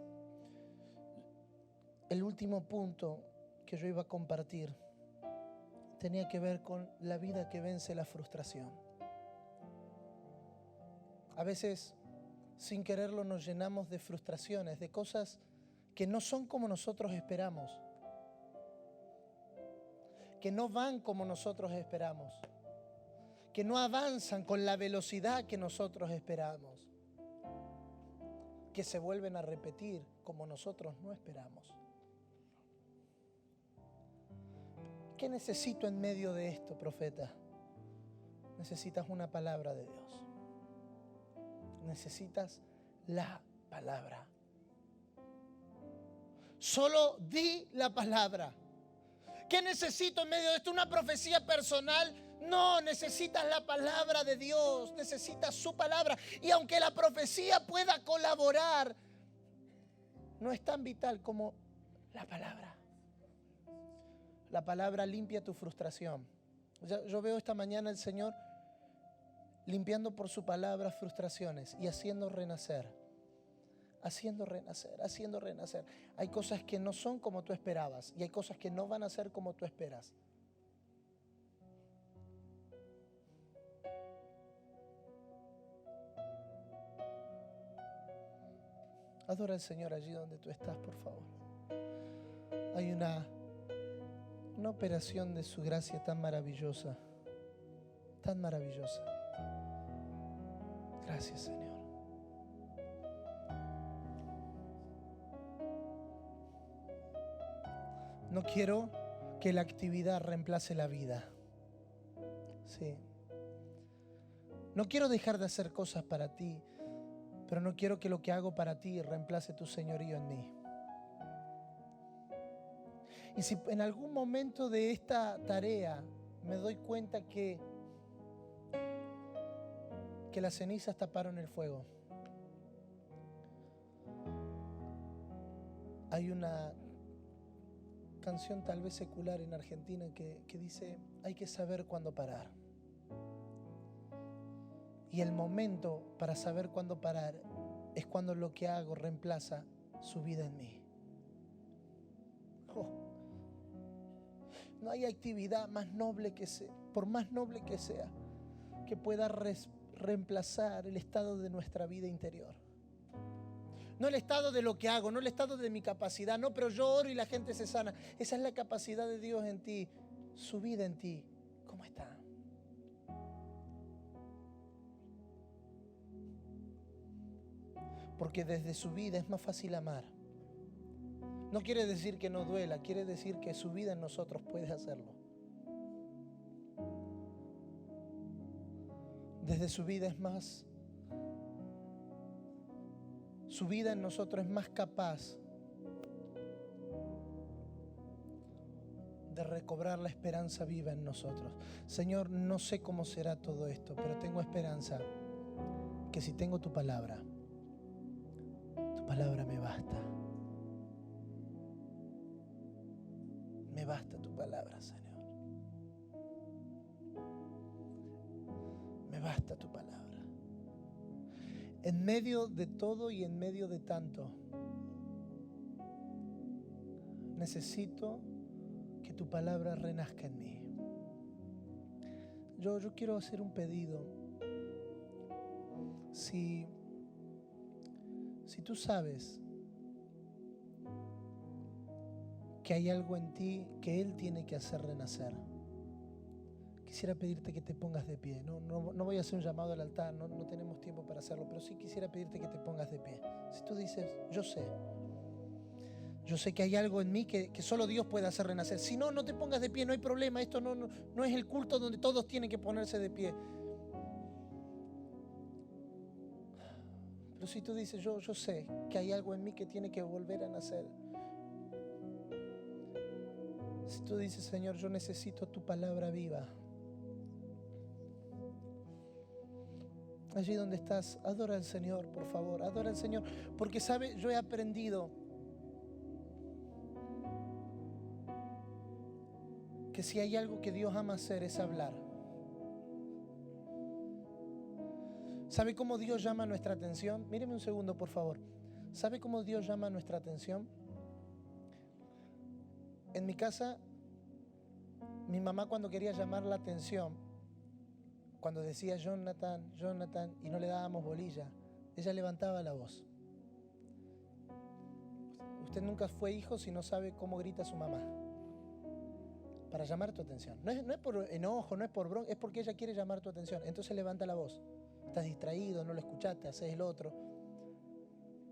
El último punto que yo iba a compartir tenía que ver con la vida que vence la frustración. A veces, sin quererlo, nos llenamos de frustraciones, de cosas que no son como nosotros esperamos, que no van como nosotros esperamos, que no avanzan con la velocidad que nosotros esperamos, que se vuelven a repetir como nosotros no esperamos. ¿Qué necesito en medio de esto, profeta? Necesitas una palabra de Dios. Necesitas la palabra. Solo di la palabra. ¿Qué necesito en medio de esto? ¿Una profecía personal? No, necesitas la palabra de Dios, necesitas su palabra. Y aunque la profecía pueda colaborar, no es tan vital como la palabra. La palabra limpia tu frustración. Yo veo esta mañana el Señor limpiando por su palabra frustraciones y haciendo renacer haciendo renacer, haciendo renacer. Hay cosas que no son como tú esperabas y hay cosas que no van a ser como tú esperas. Adora al Señor allí donde tú estás, por favor. Hay una operación de su gracia tan maravillosa, tan maravillosa. Gracias, Señor. No quiero que la actividad reemplace la vida. Sí. No quiero dejar de hacer cosas para ti, pero no quiero que lo que hago para ti reemplace tu señorío en mí. Y si en algún momento de esta tarea me doy cuenta que las cenizas taparon el fuego, hay una canción tal vez secular en Argentina que dice: hay que saber cuándo parar. Y el momento para saber cuándo parar es cuando lo que hago reemplaza su vida en mí. Oh. No hay actividad más noble que sea, por más noble que sea, que pueda reemplazar el estado de nuestra vida interior. No el estado de lo que hago, no el estado de mi capacidad, no, pero yo oro y la gente se sana. Esa es la capacidad de Dios en ti, su vida en ti. ¿Cómo está? Porque desde su vida es más fácil amar. No quiere decir que no duela, quiere decir que su vida en nosotros puede hacerlo. Desde su vida es más, su vida en nosotros es más capaz de recobrar la esperanza viva en nosotros. Señor, no sé cómo será todo esto, pero tengo esperanza que si tengo tu palabra me basta. Me basta tu palabra, Señor. Me basta tu palabra. En medio de todo y en medio de tanto, necesito que tu palabra renazca en mí. Yo quiero hacer un pedido. Si tú sabes que hay algo en ti que Él tiene que hacer renacer, quisiera pedirte que te pongas de pie. No voy a hacer un llamado al altar, no tenemos tiempo para hacerlo, pero sí quisiera pedirte que te pongas de pie. Si tú dices: yo sé que hay algo en mí que solo Dios puede hacer renacer. Si no te pongas de pie, no hay problema. Esto no es el culto donde todos tienen que ponerse de pie. Pero si tú dices: yo sé que hay algo en mí que tiene que volver a nacer. Si tú dices: Señor, yo necesito tu palabra viva. Allí donde estás, adora al Señor, por favor, adora al Señor. Porque sabe, yo he aprendido que si hay algo que Dios ama hacer es hablar. ¿Sabe cómo Dios llama nuestra atención? Míreme un segundo, por favor. ¿Sabe cómo Dios llama nuestra atención? En mi casa, mi mamá, cuando quería llamar la atención, cuando decía Jonathan, Jonathan, y no le dábamos bolilla, ella levantaba la voz. Usted nunca fue hijo si no sabe cómo grita su mamá para llamar tu atención. No es por enojo, no es por bronca, es porque ella quiere llamar tu atención. Entonces levanta la voz. Estás distraído, no lo escuchaste, haces el otro.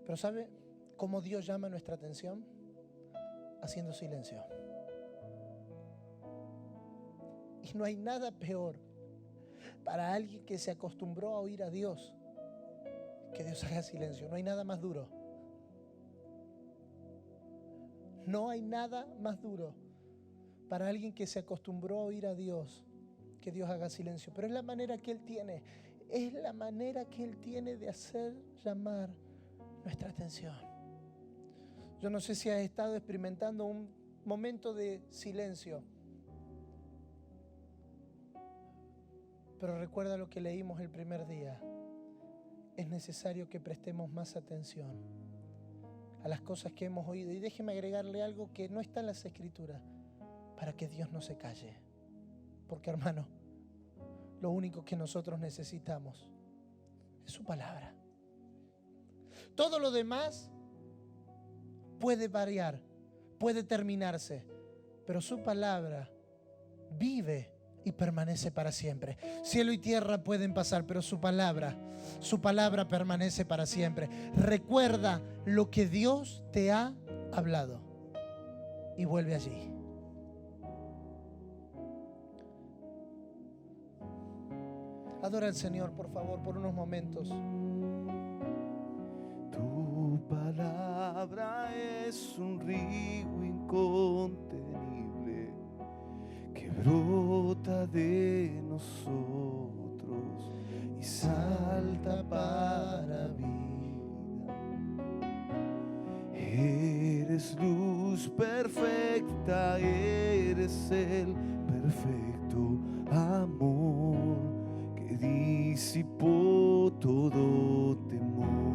Pero ¿sabe cómo Dios llama nuestra atención? Haciendo silencio. Y no hay nada peor para alguien que se acostumbró a oír a Dios que Dios haga silencio. No hay nada más duro. No hay nada más duro para alguien que se acostumbró a oír a Dios que Dios haga silencio. Pero es la manera que Él tiene. Es la manera que Él tiene de hacer llamar nuestra atención. Yo no sé si has estado experimentando un momento de silencio, pero recuerda lo que leímos el primer día. Es necesario que prestemos más atención a las cosas que hemos oído. Y déjeme agregarle algo que no está en las Escrituras, para que Dios no se calle. Porque, hermano, lo único que nosotros necesitamos es su palabra. Todo lo demás puede variar, puede terminarse, pero su palabra vive y permanece para siempre. Cielo y tierra pueden pasar, pero su palabra permanece para siempre. Recuerda lo que Dios te ha hablado y vuelve allí. Adora al Señor, por favor, por unos momentos. Tu palabra es un río incontenible que brota de nosotros y salta para vida. Eres luz perfecta, eres el perfecto amor que disipó todo temor.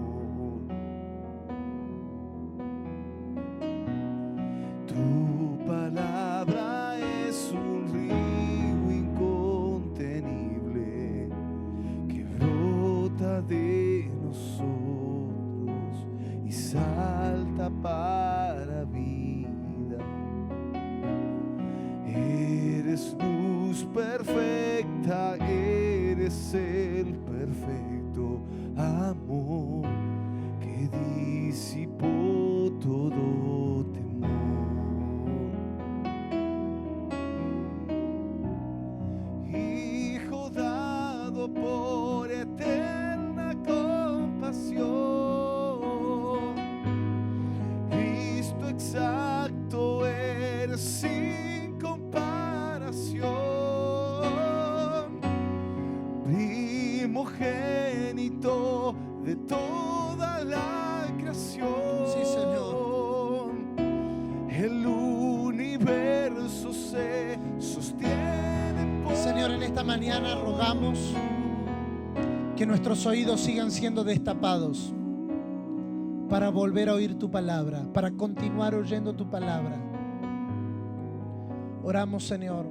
Tu palabra es un río incontenible que brota de nosotros y salta para vida. Eres luz perfecta, eres el perfecto amor que disipó todo temor. Hijo dado por eterna compasión, Cristo exacto eres sin comparación, primogénito de toda la creación. Sí, Señor. El universo se sostiene por Señor, en esta mañana rogamos que nuestros oídos sigan siendo destapados para volver a oír tu palabra, para continuar oyendo tu palabra. Oramos, Señor,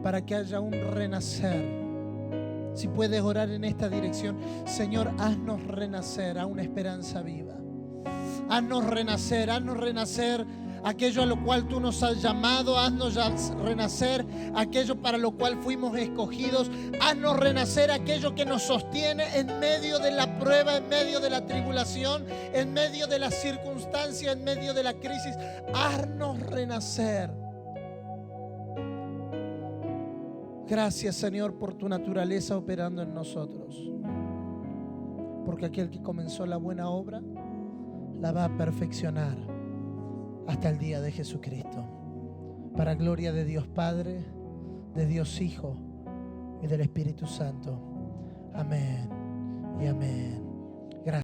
para que haya un renacer. Si puedes orar en esta dirección, Señor, haznos renacer a una esperanza viva. Haznos renacer aquello a lo cual tú nos has llamado. Haznos renacer aquello para lo cual fuimos escogidos. Haznos renacer aquello que nos sostiene en medio de la prueba, en medio de la tribulación, en medio de la circunstancia, en medio de la crisis. Haznos renacer. Gracias, Señor, por tu naturaleza operando en nosotros. Porque aquel que comenzó la buena obra la va a perfeccionar hasta el día de Jesucristo. Para gloria de Dios Padre, de Dios Hijo y del Espíritu Santo. Amén y amén.